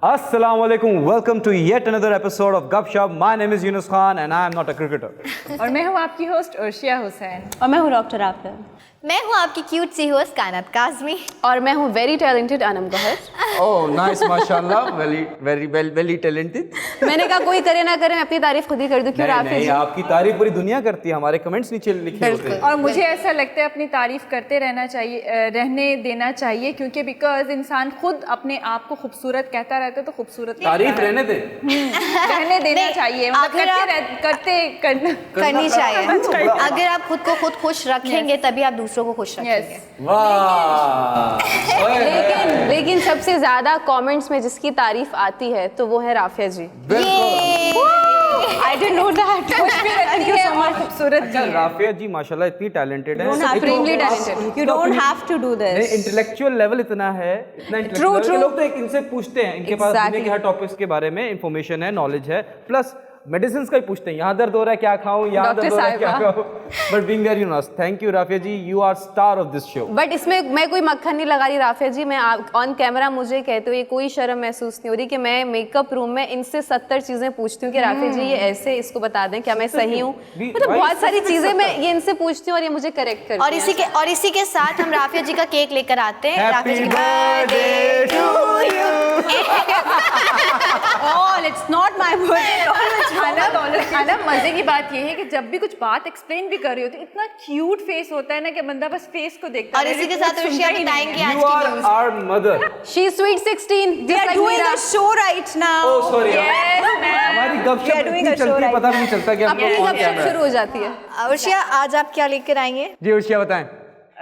Assalamu alaikum. Welcome to yet another episode of Gupshup. My name is Yunus Khan and I am not a cricketer. और मैं हूँ आपकी host Arshia Hussain. और मैं हूँ डॉक्टर आफिर। मैं हूँ आपकी क्यूट सी होस्ट कायनात काज़मी। और मैं हूँ very talented Anam Gauhar. Oh, nice, माशाल्लाह, very talented. मैंने कहा कोई करे ना करे मैं अपनी तारीफ खुद ही कर दूँ। क्यों राफिज? नहीं, आपकी तारीफ पूरी दुनिया करती है, हमारे कमेंट्स नीचे लिखे होते हैं। और मुझे ऐसा लगता है अपनी तारीफ करते रहना चाहिए, रहने देना चाहिए, क्योंकि बिकॉज इंसान खुद अपने आप को खूबसूरत कहता रहता है तो खूबसूरत तारीफ रहने दे, रहने देना चाहिए, मतलब करनी चाहिए। अगर आप खुद को खुद खुश रखेंगे तभी आप दूसरों को खुश रखेंगे। वाह। लेकिन सबसे ज्यादा कमेंट्स में जिसकी तारीफ आती है तो वो है राफिया जी। I didn't know that. खुश भी रहती है और खूबसूरत भी है। राफिया जी माशाल्लाह इतनी टैलेंटेड है। Extremely talented. You don't have to do this. Intellectual level इतना है, इतना इंटेलेक्चुअल के लोग तो इनसे पूछते हैं, इनके पास दुनिया के हर टॉपिक्स के बारे में इंफॉर्मेशन है, नॉलेज है, प्लस मेडिसिन का ही पूछते हैं, यहाँ दर्द हो रहा है क्या खाऊं, यहाँ दर्द हो रहा है क्या खाऊं। But being very honest, thank you Rafia ji, you are star of this show. But इसमें मैं कोई मक्खन नहीं लगा रही राफिया जी, मैं ऑन कैमरा मुझे कहते हुए कोई शर्म महसूस नहीं हो रही कि मैं मेकअप रूम में इनसे 70 चीजें पूछती हूँ कि राफिया जी ये ऐसे, इसको बता दें क्या मैं सही हूँ, मतलब बहुत सारी चीजें मैं ये इनसे पूछती हूँ और ये मुझे करेक्ट करती हैं। और इसी के साथ हम राफिया जी का केक लेकर आते हैं। Happy birthday to you. Oh, it's not my birthday. ना मजे की बात ये है कि जब भी कुछ बात एक्सप्लेन भी कर रही होती है इतना क्यूट फेस होता है ना कि बंदा बस फेस को देखता है। और इसी के साथ अर्शिया बताएंगे आज You are की our mother. She is sweet 16. We are doing the show right now. Oh sorry. हमारी गपशप इतनी चलती है, पता भी नहीं चलता कि हम लोग कौन कैमरा है। शुरू हो जाती है। अर्शिया आज आप क्या लेकर आएंगे? जी अर्शिया बताएं।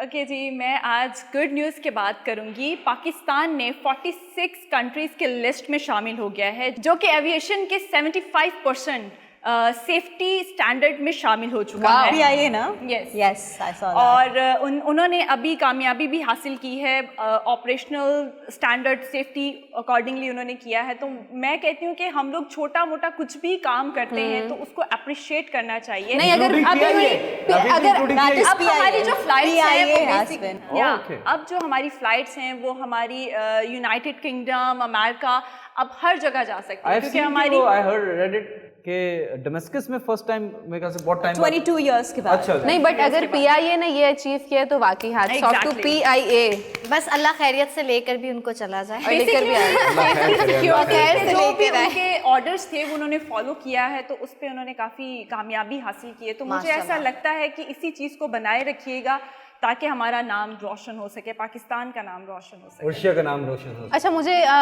ओके जी, मैं आज गुड न्यूज़ की बात करूंगी। पाकिस्तान ने 46 कंट्रीज के लिस्ट में शामिल हो गया है, जो कि एविएशन के 75% सेफ्टी स्टैंडर्ड में शामिल हो चुका है। PIA ना? Yes, I saw that. और उन्होंने अभी कामयाबी भी हासिल की है, ऑपरेशनल स्टैंडर्ड सेफ्टी अकॉर्डिंगली उन्होंने किया है। तो मैं कहती हूँ कि हम लोग छोटा मोटा कुछ भी काम करते हैं तो उसको अप्रिशिएट करना चाहिए। नहीं, अगर अब हमारी जो फ्लाइट्स Okay. अब जो हमारी फ्लाइट्स हैं वो हमारी यूनाइटेड किंगडम, अमेरिका, अब हर जगह जा सकती है, क्योंकि हमारी I heard read it कि डमस्कस में फर्स्ट टाइम मेरे ख्याल से बहुत टाइम 22 years के बाद। अच्छा नहीं, बट अगर PIA ने ये अचीव किया तो वाकई हैट्स ऑफ टू PIA। बस अल्लाह खैरियत से लेकर भी उनको चला जाए। और लेकर भी आए। जो भी उनके ऑर्डर्स थे वो उन्होंने फॉलो किया है, तो उस पे उन्होंने काफ़ी कामयाबी हासिल की है। तो मुझे ऐसा लगता है कि इसी चीज़ को बनाए रखिएगा ताकि हमारा नाम रोशन हो सके, पाकिस्तान का नाम रोशन हो सके, अर्शिया का नाम रोशन हो। अच्छा,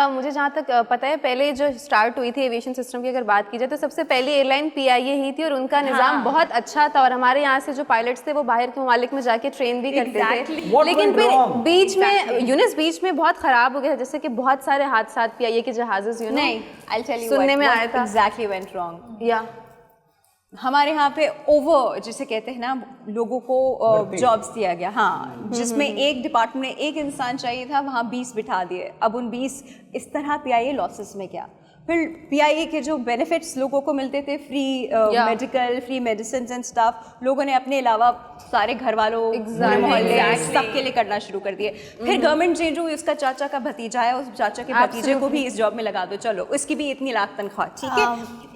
मुझे जहाँ तक पता है, पहले जो स्टार्ट हुई थी एविएशन सिस्टम की अगर बात की जाए तो सबसे पहली एयरलाइन PIA ही थी और उनका निज़ाम बहुत अच्छा था। और हमारे यहाँ से जो पायलट्स थे वो बाहर के ममालिक में जाके ट्रेन भी करते थे। लेकिन फिर बीच में बहुत ख़राब हो गया, जैसे कि बहुत सारे हादसा PIA के जहाज़ सुनने में आया था। Exactly went wrong. या हमारे यहाँ पे ओवर जिसे कहते हैं ना, लोगों को जॉब्स दिया गया। हाँ, जिसमें एक डिपार्टमेंट में एक इंसान चाहिए था, वहाँ 20 बिठा दिए। अब उन 20 इस तरह PIA लॉसेस में गया। फिर PIA के जो बेनिफिट्स लोगों को मिलते थे, free medical, free medicine and staff, लोगों ने अपने अलावा सारे घर वालों, मोहल्ले, सबके लिए करना शुरू कर दिए। फिर गवर्नमेंट चेंज हुई, उसका चाचा का भतीजा है, उस चाचा के भतीजे को भी इस जॉब में लगा दो, चलो उसकी भी इतनी लाख तनख्वाह, ठीक है।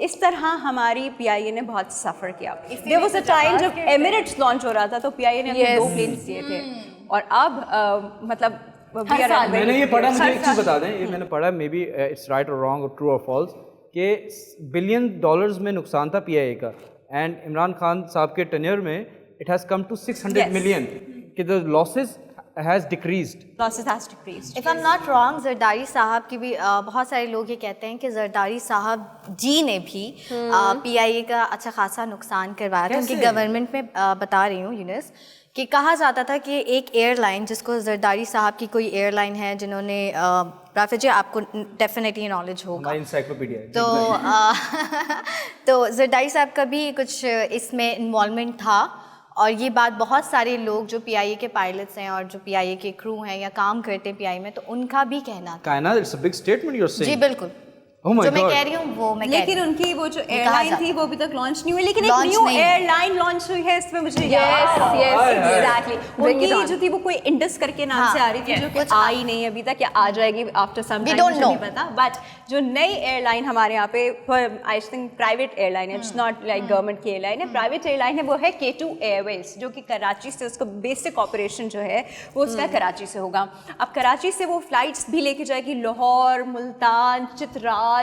इस तरह हमारी PIA ने बहुत सफ़र किया। देयर वाज अ टाइम जब एमिरेट्स लॉन्च हो रहा था तो PIA ने अपने 2 प्लेन्स दिए थे। और अब मतलब मैंने ये पढ़ा, मुझे एक चीज़ बता दें, ये मैंने पढ़ा, मे बी इट्स राइट और रॉन्ग और ट्रू और फॉल्स, कि $billion में नुकसान था PIA का, एंड इमरान खान साहब के टेन्योर में it has come to 600 million, कि the losses has decreased. If I am not wrong, Zardari साहब की भी बहुत सारे लोग ये कहते हैं कि जरदारी साहब जी ने भी PIA का अच्छा खासा नुकसान करवाया था। उनकी गवर्नमेंट में बता रही हूँ यूनिस, कि कहा जाता था कि एक एयरलाइन, जिसको जरदारी साहब की कोई एयरलाइन है जिन्होंने, राफिया जी आपको डेफिनेटली नॉलेज होगा, एनसाइक्लोपीडिया, तो जरदारी साहब का भी कुछ इसमें इन्वॉल्वमेंट था। और ये बात बहुत सारे लोग जो PIA के पायलट्स हैं और जो PIA के क्रू हैं या काम करते हैं PIA में, तो उनका भी कहना था। Kainat, it's a big statement you are saying. जी बिल्कुल। Oh my जो मैं God. कह रही हूँ वो मैं कह रही लेकिन हूँ। उनकी वो जो कहा एयरलाइन जाता थी वो अभी तक लॉन्च नहीं हुई, लेकिन एक Launch न्यू नहीं हुई। एयरलाइन लॉन्च हुई है इसमें मुझे Yes, yes, exactly Bring it उनकी on. जो थी वो कोई इंडस करके नाम हाँ, से आ रही थी जो कि आई नहीं अभी तक, या आ जाएगी after some We time, don't मुझे know. नहीं पता। बट जो नई एयरलाइन हमारे यहाँ पे आई थिंक प्राइवेट एयरलाइन है, इट्स नॉट लाइक गवर्नमेंट की एयरलाइन है, प्राइवेट एयरलाइन है, वो है K2 एयरवेज, जो कि कराची से उसका बेसिक ऑपरेशन जो है वो उसका कराची से होगा। अब कराची से वो फ्लाइट्स भी लेके जाएगी लाहौर, मुल्तान, चित्राल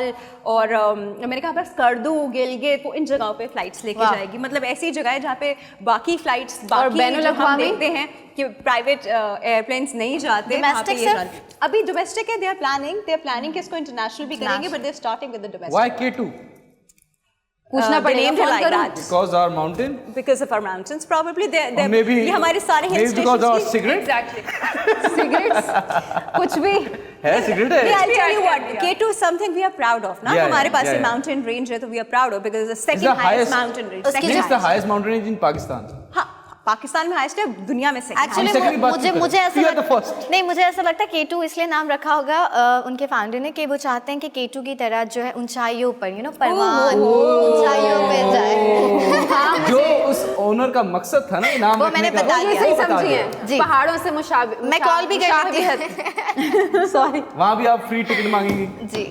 और मैंने कहा बस स्कर्दू, गिलगित, वो इन जगहों पे फ्लाइट्स लेके वाह। जाएगी। मतलब ऐसी जगह है जहाँ पे बाकी फ्लाइट्स बाकी बैनुल जो हम अक़वामी? देखते हैं कि प्राइवेट एयरप्लेन्स नहीं जाते वहाँ पे Domestic ये सिर्फ? जाते। अभी डोमेस्टिक है, दे आर प्लानिंग कि इसको इंटरनेशनल भी करेंगे, but they are starting with the domestic. Why K2? पूछना पड़ेगा, फोन करूं? Because our mountain? Because of our mountains, probably. Or maybe ये हमारे सारे hill maybe because our stations cigarette? Exactly. Cigarettes कुछ भी है cigarette Yeah, है? I'll tell you what. Yeah. K2 is something we are proud of. ना Yeah, हमारे yeah, पास yeah, ये yeah. mountain range है तो we are proud of because it's the It's second the highest highest mountain range. उसकी Second It's the highest. highest mountain range in Pakistan. हाँ, पाकिस्तान में highest है, दुनिया में second Actually, हम second की बात मुझे क्यों मुझे करें? ऐसा You are the first. नहीं, मुझे ऐसा लगता है K2 इसलिए नाम रखा होगा उनके फाउंडर ने कि वो चाहते हैं कि K2 की तरह जो है ऊंचाइयों पर परवान ऊंचाइयों पे जाए। जो उस ओनर का मकसद था ना ये नाम वो रखने मैंने का, बता दिया। वो सही बता समझिए दिया। जी। पहाड़ों से मुशाबे मैं कॉल भी कर लेती हूँ। सॉरी वहाँ भी आप फ्री टिकट मांगेंगी। जी।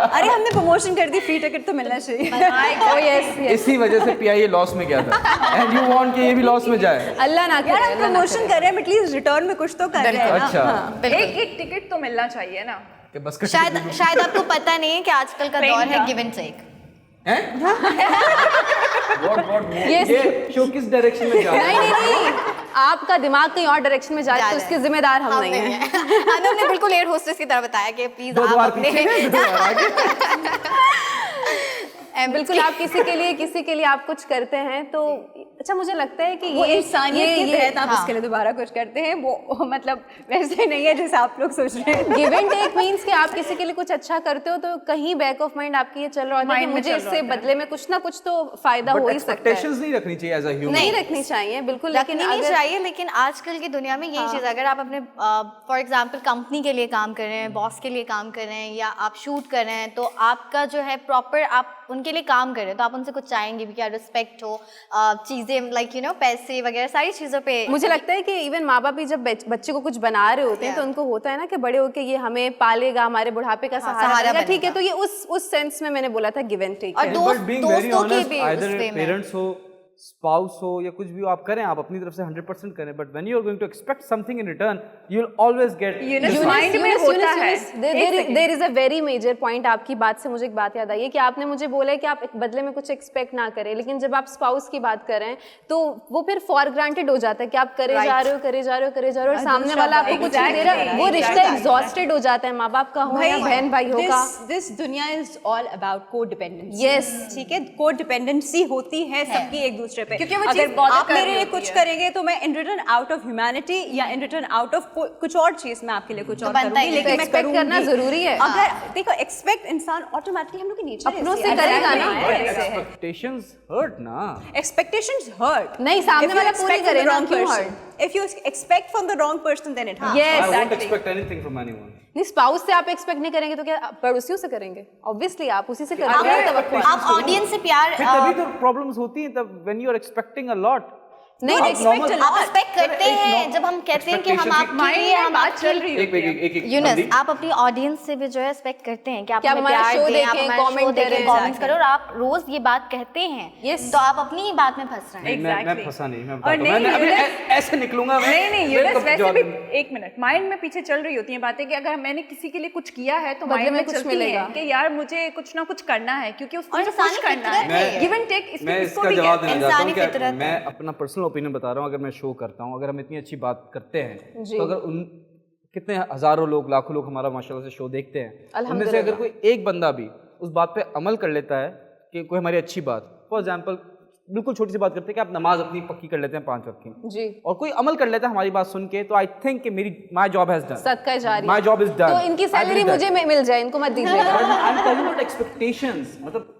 अरे हमने प्रमोशन कर दी, फ्री टिकट तो मिलना चाहिए। ओ यस यस इसी वजह से PIA लॉस में गया था एंड यू वांट कि ये भी लॉस में जाए। अल्लाह ना यार करे हम प्रमोशन कर रहे हैं, एटलीस्ट रिटर्न में कुछ तो कर रहे हैं ना। अच्छा एक टिकट तो मिलना चाहिए ना। कि बस का शायद आपको पता नहीं है कि आजकल का Train दौर है का। Give and take. What Yes. ये शो किस डायरेक्शन में जा रहा नहीं है? नहीं नहीं आपका दिमाग कहीं और डायरेक्शन में जा रहा है तो उसके जिम्मेदार हम नहीं हैं। अनु ने बिल्कुल एयर होस्टेस की तरह बताया कि प्लीज दो आप द्वार अपने पीछे दो द्वार आगे। बिल्कुल आप किसी के लिए आप कुछ करते हैं तो अच्छा मुझे लगता है कि वो ये इंसानियत के तहत आप हाँ। उसके लिए दोबारा कुछ करते हैं, वो मतलब वैसे नहीं है जैसे आप लोग सोच रहे हैं। गिव एंड टेक मींस कि आप किसी के लिए कुछ अच्छा करते हो तो कहीं बैक ऑफ माइंड आपकी ये चल रहा होता है कि Mind में मुझे चल इससे रहा होता है। बदले में कुछ ना कुछ तो फायदा But हो ही सकता है। expectations नहीं रखनी चाहिए एज अ ह्यूमन। नहीं रखनी चाहिए बिल्कुल, लेकिन रखनी नहीं अगर चाहिए, लेकिन आजकल की दुनिया में यही चीज़ है, अगर आप अपने फॉर एग्जांपल कंपनी के लिए काम कर रहे हैं, बॉस के लिए काम कर रहे हैं या आप शूट कर रहे हैं, तो आपका जो है प्रॉपर आप उनके लिए काम कर रहे हैं तो आप उनसे कुछ चाहेंगे भी, क्या रिस्पेक्ट हो, चीज़ें लाइक पैसे वगैरह सारी चीज़ों पे। मुझे लगता है कि इवन माँ बाप भी जब बच्चे को कुछ बना रहे होते हैं तो उनको होता है ना कि बड़े होके ये हमें पालेगा, हमारे बुढ़ापे का सहारा सहारा बनेगा, ठीक है। बनेगा। तो ये उस सेंस में मैंने बोला था गिव एंड टेक। और But being very दोस्तों की honest, भी उस either वे में। parents हो, spouse हो या कुछ भी हो, आप करें, आप अपनी तरफ से 100% करें, but when you are going to expect something in return, you will always get Mind में होता है। There is a very major point. आपकी बात से मुझे एक बात याद आई है कि आपने मुझे बोला है कि आप एक बदले में कुछ एक्सपेक्ट ना करें, लेकिन जब आप स्पाउस की बात करें तो वो फिर फॉर ग्रांटेड हो जाता है कि आप करे जा रहे हो और सामने वाला आपको कुछ नहीं दे रहा, वो रिश्ता एग्जॉस्टेड हो जाता है, माँ बाप का हो या बहन भाइयों का। दिस दुनिया is all about codependency. Yes. ठीक है, कोडिपेंडेंसी होती है सबकी एक दूसरे पे। क्योंकि वो अगर चीज़ bother आप कर मेरे रही लिए होती कुछ है। करेंगे तो मैं in return out of humanity या इन रिटर्न आउट ऑफ कुछ और चीज मैं आपके लिए कुछ और बनता ही करूंगी, है। लेकिन तो मैं expect करना करूंगी। जरूरी है। अगर देखो एक्सपेक्ट इंसान ऑटोमेटिकली हम लोग की नेचर अपनों से करेगा ना। expectations hurt ना। Expectations hurt. नहीं, सामने वाला पूरी करे ना, क्यों hurt? If you expect from the wrong person, then it hurts. Yes, I won't exactly. expect anything from anyone. नहीं, स्पाउस से आप एक्सपेक्ट नहीं करेंगे तो क्या पड़ोसियों से करेंगे? ऑब्वियसली आप उसी से करेंगे। आप ऑडियंस से प्यार फिर तभी तो प्रॉब्लम्स होती हैं, तब when you are expecting a lot। नहीं, आप expect normal- a lot। आप एक्सपेक्ट करते एक हैं normal जब हम कहते हैं कि हम expectation आपके माइंड लिए में हम बात चल आपके रही एक होती है। एक यूनस बंदी- आप अपनी ऑडियंस से भी जो है एक्सपेक्ट करते हैं कि आप कि आप हमें हमारा प्यार show दें, आप देखें, हमारा comment शो देखें, करें, कमेंट्स exactly. करो, और आप रोज ये बात कहते हैं Yes. तो आप अपनी ही बात में फंस रहे हैं। मैं Exactly. फंसा नहीं, मैं और बताता हूँ, नहीं, मैं अभी यूनस- ऐसे निकलूंगा मैं। नहीं मेरे यूनस को वैसे जवाब भी नहीं। एक मिनट माइंड में पीछे चल रही होती हैं बातें कि अगर मैंने किसी के लिए कुछ किया है तो बदले माइंड में में कुछ चलती मिलेगा। है कि यार मुझे कुछ ना कुछ करना है क्योंकि उसको और मुझे इंसानी खुश करना फितरत है। है। गिव एंड टेक मैं इसको इसका भी जवाब कहते हैं। देना चाहता हूँ इंसानी कि फितरत मैं है। अपना पर्सनल ओपिनियन बता रहा हूँ। अगर मैं शो करता हूँ, अगर हम इतनी अच्छी बात करते हैं जी। तो अगर उन कितने हजारों लोग, लाखों लोग हमारा माशाल्लाह से शो देखते हैं, उनमें से अगर कोई एक बंदा भी उस बात पे अमल कर लेता है कि कोई हमारी अच्छी बात, फॉर एग्जाम्पल बिल्कुल छोटी सी बात करते हैं कि आप नमाज अपनी पक्की कर लेते हैं 5 वक्त की, जी, और कोई अमल कर लेता है हमारी बात सुन के, तो आई थिंक कि मेरी माई जॉब हैज डन, सदका जारी। My job is done. तो इनकी सैलरी मुझे मिल जाए, इनको मत दीजिएगा। I am talking about expectations, मतलब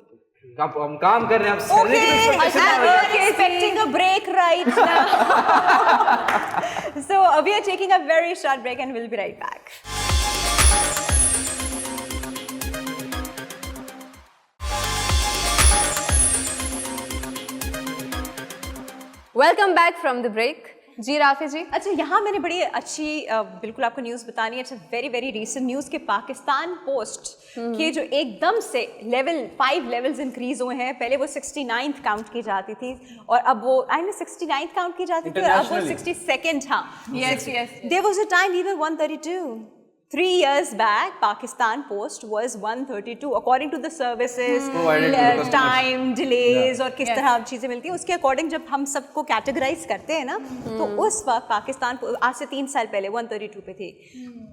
आप हम काम कर रहे हैं, आप salary की Okay, expectation ना रखें। I'm expecting a break right now. So we are taking a very short break and we'll be right back. Welcome back from the break. जी राफी जी। अच्छा, यहाँ मैंने बड़ी अच्छी बिल्कुल आपको न्यूज़ बतानी है। अच्छा, वेरी वेरी रीसेंट न्यूज़ के पाकिस्तान पोस्ट के जो एकदम से 5 लेवल्स इंक्रीज हुए हैं। पहले वो 69th काउंट की जाती थी और अब वो 69th काउंट की जाती थी और अब वो 62nd। हाँ, Yes, yes. There was a time we were 132. 3 years back, Pakistan Post was 132 according to the services, Provided to the customers. time, delays और किस तरह चीज़ें मिलती हैं उसके अकॉर्डिंग जब हम सबको कैटेगराइज करते हैं ना, तो उस वक्त पाकिस्तान आज से 3 साल पहले 132 पे थी।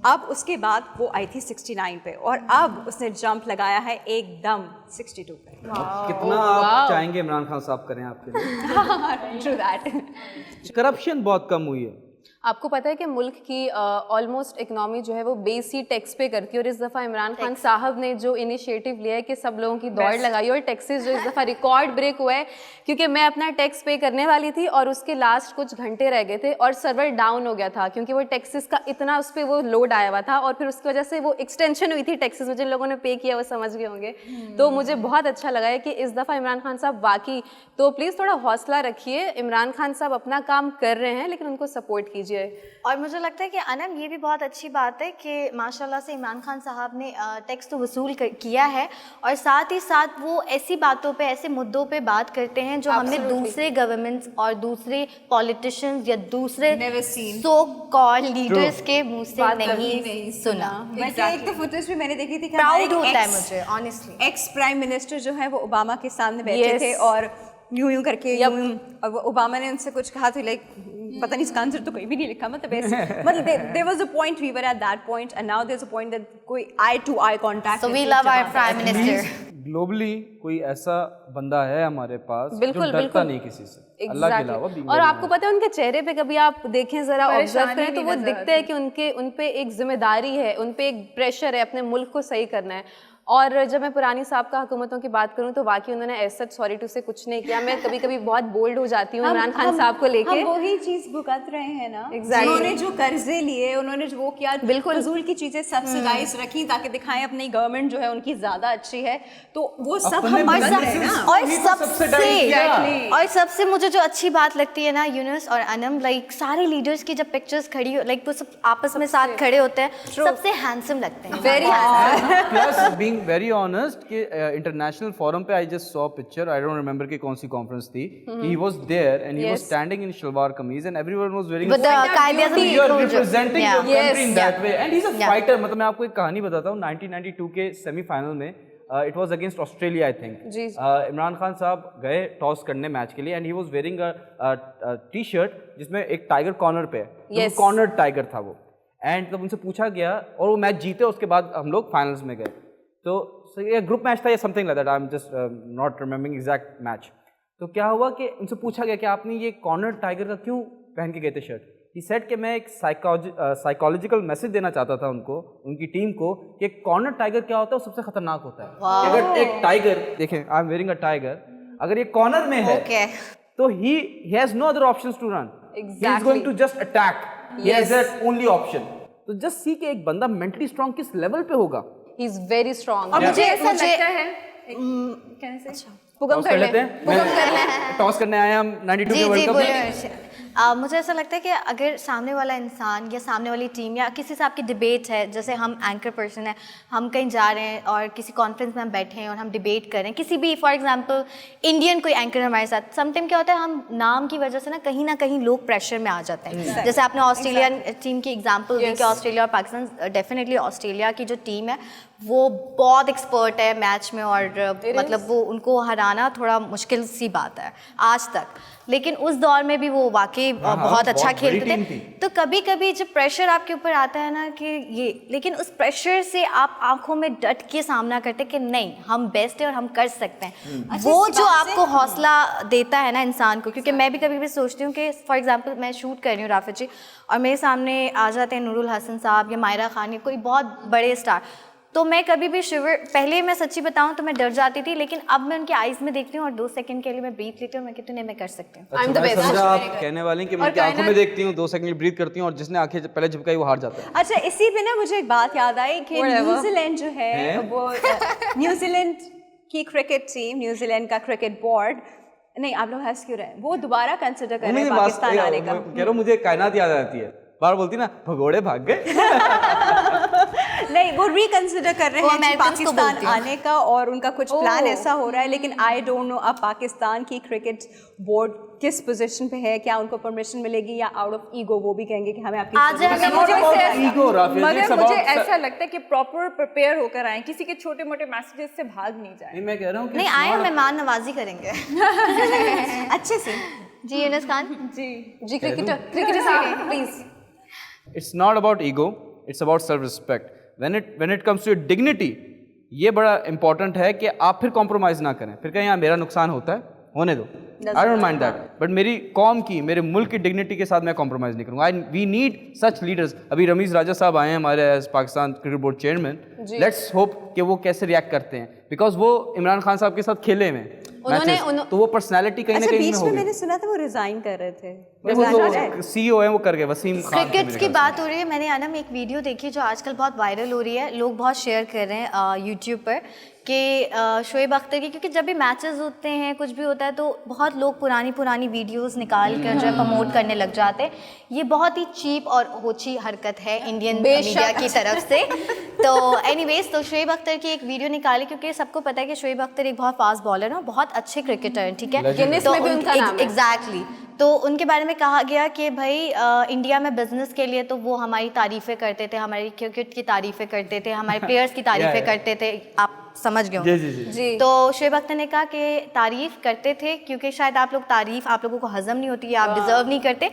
अब उसके बाद वो आई थी 69 पे और अब उसने जंप लगाया है एकदम 62 पे। कितना आप चाहेंगे इमरान खान साहब करें आपके लिए? True that. करप्शन बहुत कम हुई है। आपको पता है कि मुल्क की ऑलमोस्ट इकनॉमी जो है वो बेस ही टैक्स पे करती है और इस दफ़ा इमरान खान साहब ने जो इनिशिएटिव लिया है कि सब लोगों की दौड़ लगाई और टैक्सेस जो इस दफ़ा रिकॉर्ड ब्रेक हुआ है, क्योंकि मैं अपना टैक्स पे करने वाली थी और उसके लास्ट कुछ घंटे रह गए थे और सर्वर डाउन हो गया था क्योंकि वो टैक्सेस का इतना उस पर वो लोड आया हुआ था और फिर उसकी वजह से वो एक्सटेंशन हुई थी टैक्सेस में। जिन लोगों ने पे किया वो समझ गए होंगे। तो मुझे बहुत अच्छा लगा है कि इस दफ़ा इमरान खान साहब वाकई, तो प्लीज़ थोड़ा हौसला रखिए। इमरान खान साहब अपना काम कर रहे हैं लेकिन उनको सपोर्ट कीजिए। और मुझे लगता है कि अनम ये भी बहुत अच्छी बात है कि माशाल्लाह से इमरान खान साहब ने टैक्स तो वसूल किया है और साथ ही साथ वो ऐसी बातों पे, ऐसे मुद्दों पे बात करते हैं जो हमने दूसरे गवर्नमेंट्स और दूसरे पॉलिटिशियंस या दूसरे सो कॉल्ड लीडर्स के मुंह से नहीं सुना। वैसे एक तो फुटेज भी मैंने देखी थी कि प्राउड होता है मुझे ऑनेस्टली। एक्स प्राइम मिनिस्टर जो है वो ओबामा के सामने बैठे थे और यूं करके और वो ओबामा ने उनसे कुछ कहा था लाइक पता नहीं इसका आंसर तो कहीं भी नहीं लिखा, मतलब there was a point we were at that point and now there is a point that कोई eye to eye contact. So we love our prime minister. Globally कोई ऐसा बंदा है हमारे पास बिल्कुल, जो डरता बिल्कुल। नहीं किसी से, अल्लाह के अलावा। और आपको पता है उनके चेहरे पे कभी आप देखें जरा ऑब्जर्व करें तो वो दिखता है कि उन पे एक जिम्मेदारी है, उन पे एक प्रेशर है अपने मुल्क को सही करना है। और जब मैं पुरानी साबका हुकूमतों की बात करूं तो वाकई उन्होंने ऐसा सॉरी टू से कुछ नहीं किया। मैं कभी कभी बहुत बोल्ड हो जाती हूँ इमरान खान साहब को लेके। हम वही चीज भुगत रहे हैं ना। Exactly. उन्होंने जो कर्जे लिए, उन्होंने जो वो किया, बिल्कुल फजूल की चीजें सब्सिडाइज रखी ताकि दिखाएं अपनी गवर्नमेंट जो है उनकी ज्यादा अच्छी है, तो वो सब हम भुगत रहे हैं ना। और सबसे मुझे जो अच्छी बात लगती है ना यूनुस और अनम, लाइक सारे लीडर्स की जब पिक्चर्स खड़ी, लाइक वो सब आपस में साथ खड़े होते हैं, सबसे हैंडसम लगते हैं। Very plus being very honest कि इंटरनेशनल फोरम पे I just saw picture, I don't remember कि कौन सी कॉन्फ्रेंस थी, he was there and he was standing in shalwar kameez and everyone was wearing you are representing your country in that way and he is a fighter. मतलब मैं आपको एक कहानी बताता हूँ, 1992 के सेमीफाइनल में it was against Australia I think. Imran Khan साहब गए टॉस करने मैच के लिए and he was wearing a T shirt जिसमें एक टाइगर कॉर्नर पे है, कॉर्नर टाइगर था वो। एंड तब उनसे पूछा गया और वो मैच जीते, उसके बाद हम लोग फाइनल्स में गए। तो ये ग्रुप मैच था या something like that, I am just not remembering exact match. तो क्या हुआ कि उनसे पूछा गया कि आपने ये कॉर्नर टाइगर का क्यों पहन के गए थे शर्ट। ही सेड कि मैं एक साइकोलॉजिकल मैसेज देना चाहता था उनको, उनकी टीम को, कि कॉर्नर टाइगर क्या होता है, वो सबसे खतरनाक होता है। अगर एक टाइगर, देखें I am wearing a tiger, अगर ये कॉर्नर में है तो he has no other options to run, he is going to just attack, he has that only option. तो जस्ट सी कि एक बंदा मेंटली स्ट्रांग किस लेवल पे होगा। He is very strong. और मुझे ऐसा लगता है कैसे टॉस कर लेते हैं, टॉस करने आए हम 92 के वर्ल्ड कप में। मुझे ऐसा लगता है कि अगर सामने वाला इंसान या सामने वाली टीम या किसी से आपकी डिबेट है, जैसे हम एंकर पर्सन है, हम कहीं जा रहे हैं और किसी कॉन्फ्रेंस में हम बैठे हैं और हम डिबेट कर रहे हैं, किसी भी फॉर एग्जांपल इंडियन कोई एंकर हमारे साथ, समटाइम क्या होता है हम नाम की वजह से ना कहीं लोग प्रेशर में आ जाते हैं। जैसे आपने ऑस्ट्रेलियन टीम की एग्जाम्पल दी कि ऑस्ट्रेलिया और पाकिस्तान, डेफिनेटली ऑस्ट्रेलिया की जो टीम है वो बहुत एक्सपर्ट है मैच में और मतलब वो उनको हराना थोड़ा मुश्किल सी बात है आज तक, लेकिन उस दौर में भी वो वाकई बहुत अच्छा खेलते थे। तो कभी कभी जब प्रेशर आपके ऊपर आता है ना कि ये, लेकिन उस प्रेशर से आप आंखों में डट के सामना करते कि नहीं हम बेस्ट है और हम कर सकते हैं, वो जो आपको हौसला देता है ना इंसान को। क्योंकि मैं भी कभी भी सोचती हूँ कि फॉर एग्जांपल मैं शूट कर रही हूँ राफिद जी और मेरे सामने आ जाते हैं नूरुल हसन साहब या मायरा खान या कोई बहुत बड़े स्टार, तो मैं कभी भी शिवर, पहले मैं सच्ची बताऊं तो मैं डर जाती थी, लेकिन अब मैं उनकी आईज में देखती हूँ और 2 सेकंड के लिए मैं ब्रीथ लेती हूँ, मैं कहती हूँ नहीं मैं कर सकती हूँ। I am the best. आप कहने वाले हैं कि मैं उनकी आंखों में देखती हूँ, 2 सेकंड ब्रीथ करती हूँ और जिसने आंखें पहले झपकाई वो हार जाता है। अच्छा, इसी पे ना मुझे एक बात याद आई कि न्यूजीलैंड जो है वो न्यूजीलैंड की क्रिकेट टीम, न्यूजीलैंड का क्रिकेट बोर्ड नहीं, आप लोग हंस क्यों रहे हैं? वो दोबारा कंसिडर कर रहे हैं मुझे पाकिस्तान आने का। कह रहा हूँ मुझे कायनात याद आती है, बार बोलती ना भगोड़े भाग गए। नहीं, वो रिकंसिडर कर रहे वो हैं कि अमेरिकन्स को पाकिस्तान बोलती हैं। आने का, और उनका कुछ प्लान ऐसा हो रहा है, लेकिन आई डोंट नो अब पाकिस्तान की क्रिकेट बोर्ड किस पोजीशन पे है, क्या उनको परमिशन मिलेगी या आउट ऑफ ईगो वो भी कहेंगे कि हमें आपकी आज permission अगर मुझे about ऐसा- ego, Rafiya, it's मगर मुझे about- ऐसा लगता है कि प्रॉपर प्रिपेयर होकर आए, किसी के छोटे मोटे मैसेजेस से भाग नहीं जाए। नहीं मैं कह रहा हूँ कि नहीं it's आए, not a- मेहमान नवाजी करेंगे अच्छे से। जी यूनुस खान जी क्रिकेटर साहब please. It's not about ego, it's about self-respect. When it comes to dignity, ये बड़ा important है कि आप फिर compromise ना करें, फिर कहीं यहाँ मेरा नुकसान होता है, होने दो, I don't mind that. But मेरी कौम की, मेरे मुल्क की डिग्निटी के साथ मैं कॉम्प्रोमाइज़ नहीं करूँगा। We need such leaders. अभी रमीज़ राजा साहब आए हैं हमारे as Pakistan cricket board chairman. Let's hope कि वो कैसे रिएक्ट करते हैं, बिकॉज वो इमरान खान साहब के साथ खेले हुए हैं matches, तो वो पर्सनैलिटी कहीं ना अच्छा, कहीं बीच में में होगी। मैंने सुना था वो रिजाइन कर रहे थे। वो तो CEO है, वो कर गए, वसीम खान थे क्रिकेट मेरे की ख्याल बात हो रही है। मैंने आना में एक वीडियो देखी जो आजकल बहुत वायरल हो रही है, लोग बहुत शेयर कर रहे हैं यूट्यूब पर कि शोएब अख्तर की, क्योंकि जब भी मैचेस होते हैं कुछ भी होता है तो बहुत लोग पुरानी वीडियोस निकाल कर जो है प्रमोट करने लग जाते हैं। ये बहुत ही चीप और होची हरकत है इंडियन मीडिया की तरफ से। तो एनीवेज, तो शोएब अख्तर की एक वीडियो निकाली, क्योंकि सबको पता है कि शोएब अख्तर एक बहुत फास्ट बॉलर है और बहुत अच्छे क्रिकेटर हैं, ठीक है। गिनीज में भी उनका नाम है। एग्जैक्टली, तो उनके बारे में कहा गया कि भाई इंडिया में बिजनेस के लिए तो वो हमारी तारीफ़ें करते थे, हमारी क्रिकेट की तारीफ़ें करते थे, हमारे प्लेयर्स की तारीफ़ें करते थे, आप समझ गए जी जी जी जी। तो शोएब अख्तर ने कहा कि तारीफ़ करते थे क्योंकि शायद आप लोगों को हजम नहीं होती है, आप डिज़र्व नहीं करते।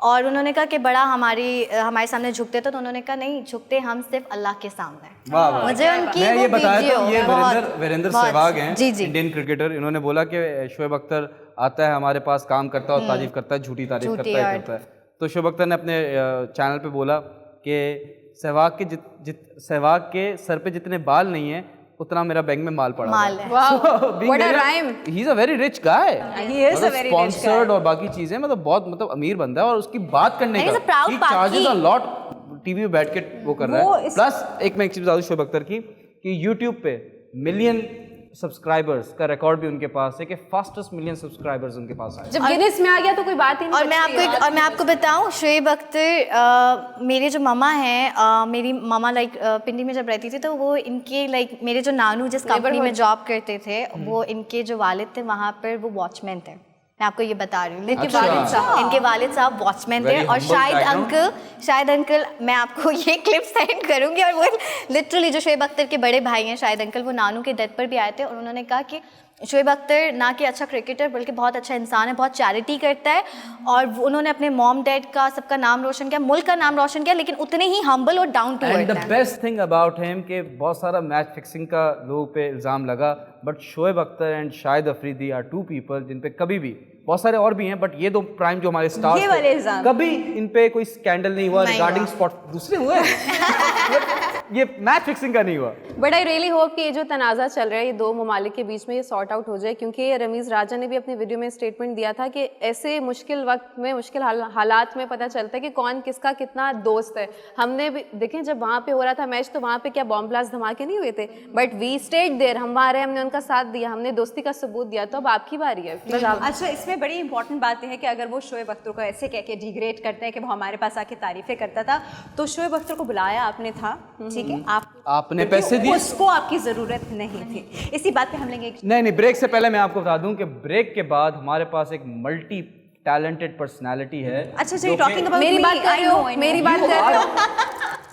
और उन्होंने कहा कि बड़ा हमारे सामने झुकते थे, तो उन्होंने कहा नहीं झुकते हम सिर्फ अल्लाह के सामने। वाह वाह। मुझे उनकी मैं वो ये बताया वीडियो था, ये बहुत- वीरेंद्र बहुत- सहवाग हैं, जी जी इंडियन क्रिकेटर। इन्होंने बोला कि शोएब अख्तर आता है हमारे पास, काम करता है और तारीफ करता है, झूठी तारीफ झूठी करता और- है। तो शोएब अख्तर ने अपने चैनल पे बोला कि सहवाग के सर पे जितने बाल नहीं है उतना मेरा बैंक में माल पड़ा माल है। What a rhyme. He is a very rich guy, He is a very rich sponsored और बाकी चीजें, मतलब बहुत अमीर बंदा है। और उसकी बात करने And he's का a proud he charges Paki. a lot, TV पे बैठ के वो कर रहा है। प्लस एक मैं एक चीज बता दूं शोएब अख्तर की, कि यूट्यूब पे मिलियन सब्सक्राइबर्स का रिकॉर्ड भी उनके पास है, कि फास्टेस्ट मिलियन सब्सक्राइबर्स उनके पास आए। जब गिनीज में आ गया तो कोई बात ही नहीं और मैं आपको बताऊं, शोएब अख्तर मेरे जो मामा हैं, मेरी मामा लाइक पिंडी में जब रहती थी तो वो इनके लाइक मेरे जो नानू जिस कंपनी में जॉब करते थे, वो इनके जो वालिद थे वहाँ पर वो वॉचमैन थे। मैं आपको ये बता रही हूँ, इनके वालिद साहब वॉचमैन थे। Very और humble शायद अंकल मैं आपको ये क्लिप सेंड करूँगी, और वो लिटरली जो शोएब अख्तर के बड़े भाई हैं शायद अंकल, वो नानू के डेथ पर भी आए थे और उन्होंने कहा कि शोएब अख्तर ना कि अच्छा क्रिकेटर बल्कि बहुत अच्छा इंसान है, बहुत चैरिटी करता है। और उन्होंने अपने मॉम डैड का सबका नाम रोशन किया, मुल्क का नाम रोशन किया, लेकिन उतने ही हम्बल और down to and earth the है। बेस्ट थिंग अबाउट हिम कि बहुत सारा मैच फिक्सिंग का लोगों पे इल्ज़ाम लगा, but Shoaib Akhtar and Shahid Afridi are two people जिन पे कभी भी, बहुत सारे और भी हैं बट ये दो प्राइम जो हमारे स्टार्स ये वाले इल्ज़ाम। कभी इन पे कोई स्कैंडल नहीं हुआ नहीं रिगार्डिंग हुआ। स्पॉट, दूसरे हुए ये मैच फिक्सिंग का नहीं हुआ। बट आई रियली होप कि ये जो तनाज़ा चल रहा है ये दो ममालिक के बीच में ये सॉर्ट आउट हो जाए, क्योंकि रमीज़ राजा ने भी अपने वीडियो में स्टेटमेंट दिया था कि ऐसे मुश्किल वक्त में, मुश्किल हालात में पता चलता है कि कौन किसका कितना दोस्त है। हमने भी देखें जब वहाँ पे हो रहा था मैच, तो वहाँ पे क्या बॉम्ब ब्लास्ट धमाके नहीं हुए थे, बट वी स्टेड देयर, हम वहाँ रहे, हमने उनका साथ दिया, हमने दोस्ती का सबूत दिया। तो अब आपकी बारी है, प्लीज आप। अच्छा, इसमें बड़ी इंपॉर्टेंट बात यह है कि अगर वो शोएब अख्तर को ऐसे कह के डिग्रेड करते हैं कि वो हमारे पास आके तारीफें करता था, तो शोएब अख्तर को बुलाया आपने था, ठीक है, आपने पैसे दिए, उसको आपकी जरूरत नहीं थी। इसी बात पे हम लेंगे एक नहीं ब्रेक से पहले मैं आपको बता दूं कि ब्रेक के बाद हमारे पास एक मल्टी टैलेंटेड पर्सनालिटी है। अच्छा, so you're talking about मेरी me, बात कर I रहे हो, know, I know. मेरी बात कर रहे हो।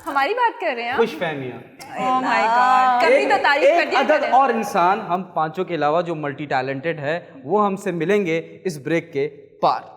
हमारी बात कर रहे हैं आप? खुश फहमियाँ। ओह माय गॉड, कभी तो तारीफ कर एक दिया अदद करें। और इंसान हम पांचों के अलावा जो मल्टी टैलेंटेड है वो हमसे मिलेंगे इस ब्रेक के पार।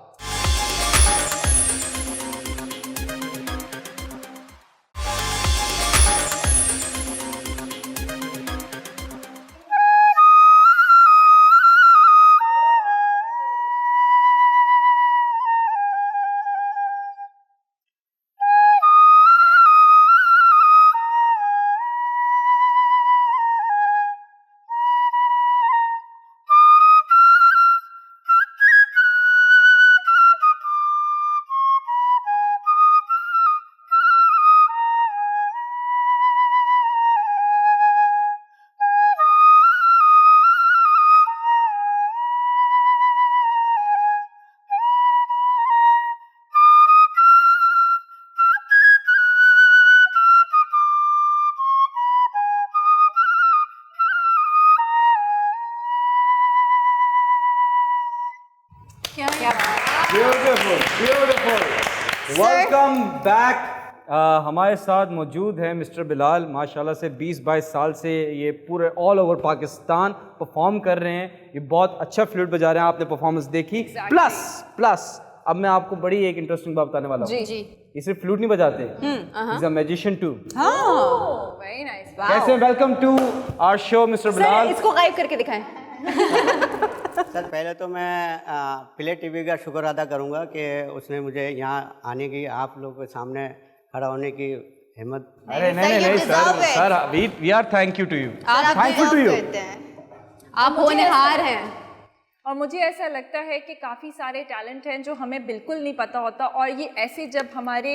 Beautiful beautiful. Welcome back. हमारे साथ मौजूद हैं मिस्टर बिलाल, माशाल्लाह से 20-22 साल से ये पूरे ऑल ओवर पाकिस्तान परफॉर्म कर रहे हैं। ये बहुत अच्छा फ्लूट बजा रहे हैं, आपने परफॉर्मेंस देखी। प्लस अब मैं आपको बड़ी एक इंटरेस्टिंग बात बताने वाला हूँ। जी ये सिर्फ फ्लूट नहीं बजाते, is a magician too. Very nice. कैसे? Welcome to our show mister Bilal. इसको गायब करके दिखाएं। सर पहले तो मैं प्ले टीवी का शुक्र अदा करूंगा कि उसने मुझे यहाँ आने की, आप लोगों के सामने खड़ा होने की हिम्मत। अरे नहीं sir we are thank you to you, thankful to you. आप होनहार हैं। और मुझे ऐसा लगता है कि काफ़ी सारे टैलेंट हैं जो हमें बिल्कुल नहीं पता होता, और ये ऐसे जब हमारे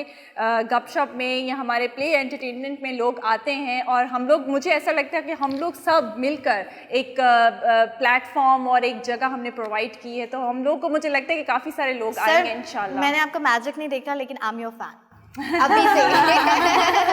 गपशप में या हमारे प्ले एंटरटेनमेंट में लोग आते हैं और हम लोग, मुझे ऐसा लगता है कि हम लोग सब मिलकर एक प्लेटफॉर्म और एक जगह हमने प्रोवाइड की है, तो हम लोग को मुझे लगता है कि काफ़ी सारे लोग आएंगे इंशाल्लाह। मैंने आपका मैजिक नहीं देखा, लेकिन आई एम योर फैन अभी से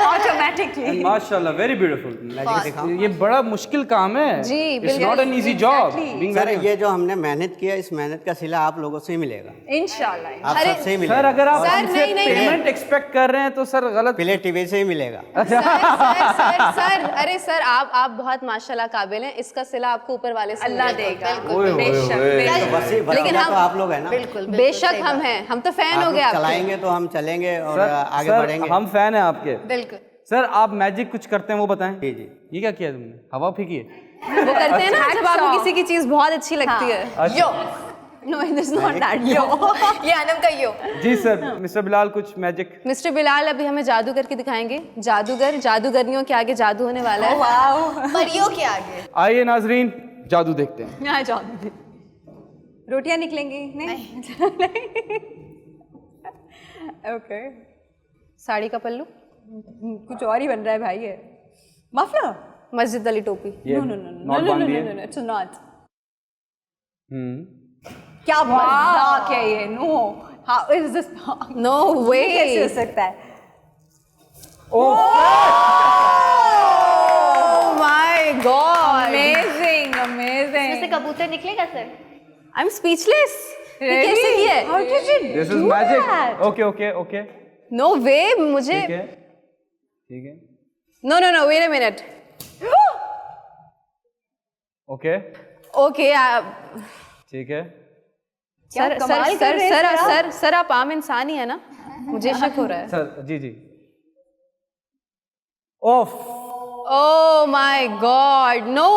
ऑटोमेटिकली। माशाल्लाह वेरी ब्यूटीफुल। मैजिक दिखाऊं? ये बड़ा मुश्किल काम है जी, it's not an easy job being sir very. ये जो हमने मेहनत किया, इस मेहनत का सिला आप लोगों से ही मिलेगा, इंशाल्लाह। आप सबसे ही सर मिलेगा। अगर आप सर, हमसे नहीं। पेमेंट एक्सपेक्ट कर रहे हैं तो सर गलत। प्ले टीवी से ही मिलेगा। सर अरे सर आप बहुत माशाल्लाह काबिल हैं, इसका सिला आपको ऊपर वाले से अल्लाह मिलेगा। देगा। ओए, ओए, बेशक, ओए। बेशक। तो बस लेकिन तो हम- आप लोग हैं ना। बिल्कुल बेशक हम हैं, हम तो फैन आप हो लोग गए आपके। चलाएंगे तो हम चलेंगे और आगे सर बढ़ेंगे। हम फैन हैं आपके। बिल्कुल। सर आप मैजिक कुछ करते हैं वो बताएं। जी जी। ये क्या किया तुमने? हवा फेंकी है? वो करते हैं ना जब आपको किसी की चीज बहुत अच्छी लगती है। अच्छा। You know it is not that. यो ये अनम का यो। जी सर मिस्टर बिलाल कुछ मैजिक। मिस्टर बिलाल अभी हमें जादू करके दिखाएंगे। जादूगरियों के आगे जादू होने वाला है। परियों के आगे। आइए नाजरीन जादू देखते हैं। यहाँ जाओ। रोटियां निकलेंगी नहीं? ओके। साड़ी का पल्लू, कुछ और ही बन रहा है भाई ये। मफलर? मस्जिद वाली टोपी। ये नॉट बांध दिए। It's not. हम्म। क्या मजाक है ये? No, how is this? No way. कैसे हो सकता है? माय गॉड, अमेजिंग इससे अमेजिंग। कबूतर निकलेगा सर? I am speechless. ये कैसे किया है? How did you this is do magic. that? Okay okay okay no way, मुझे ठीक है ठीक है no wait a minute. Okay okay ठीक है। सर कमाल सर कर रहे सर हैं सर सर सर सर आप आम इंसान ही है ना? मुझे शक हो रहा है। Sir ji ji. Off. Oh my god, no.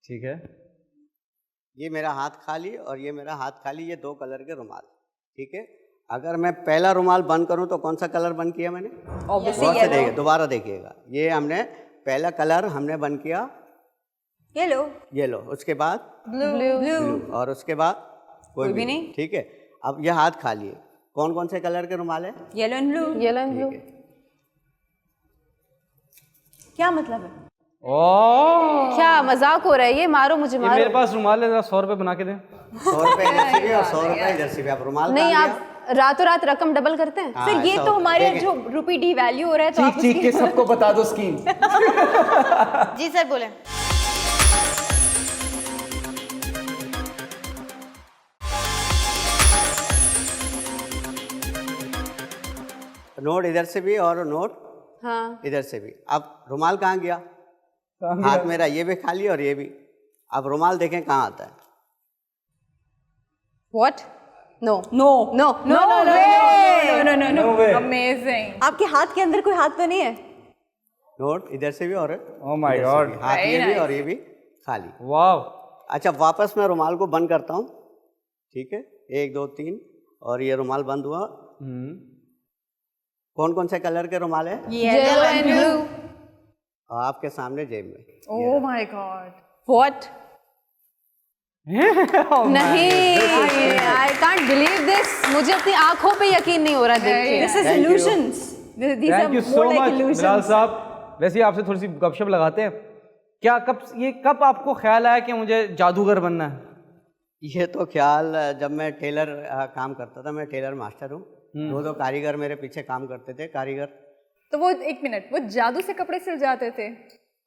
ठीक है। ये मेरा हाथ खाली और ये मेरा हाथ खाली, ये 2 कलर के रुमाल। ठीक है, अगर मैं पहला रुमाल बंद करूं तो कौन सा कलर बंद किया मैंने? Obviously गौर से yellow. देखिए, दोबारा देखिएगा। ये हमने पहला कलर हमने बंद किया येलो, येलो, उसके बाद ब्लू, ब्लू, और उसके बाद कोई भी नहीं। ठीक है, अब ये हाथ खाली है। कौन कौन से कलर के रुमाल है? Yellow and blue. Yellow and blue. ठीक है। क्या मतलब है? ओह क्या मजाक हो रहा है? ये मारो मुझे, ये मेरे मारो। पास रुमाल है, जरा 100 रुपए बना के दें। 100 रुपए इधर से भी और 100 रुपए इधर से भी। आप रुमाल नहीं, कहाँ आप रातों रात रकम डबल करते हैं। हाँ, सर ये ऐसा तो होता है। हमारे ठीक है। जो रुपी डी वैल्यू हो रहा है, तो आप चीख के सबको बता दो स्कीम। जी सर बोले। नोट इधर से भी और नोट हाँ, इधर से भी। अब रुमाल कहाँ गया? हाथ मेरा ये भी खाली और ये भी। अब रुमाल देखें कहाँ आता है? What? No no no no no no no no. No way. Amazing. आपके हाथ के अंदर कोई हाथ तो नहीं है? नोट इधर से भी और Oh my इधर से God. भी। हाथ ये भी और ये भी खाली। वाह। अच्छा, वापस मैं रुमाल को बंद करता हूँ। ठीक है, 1 2 3 और ये रुमाल बंद हुआ। कौन कौन से कलर के रुमाल है? Yellow and blue. और आपके सामने जेब में। ओह माय गॉड। व्हाट? नहीं, आई कांट बिलीव दिस। मुझे अपनी आंखों पे यकीन नहीं हो रहा देख के। This is Thank you. illusions. These are thank you so more like much Bilal illusions. साहब। वैसे ही आपसे थोड़ी सी गपशप लगाते हैं। क्या कब आपको ख्याल आया कि मुझे जादूगर बनना है? ये तो ख्याल जब मैं टेलर काम करता था, मैं टेलर मास्टर हूँ। 2 कारीगर मेरे पीछे काम करते थे, कारीगर। तो वो एक मिनट, वो जादू से कपड़े सिल जाते थे?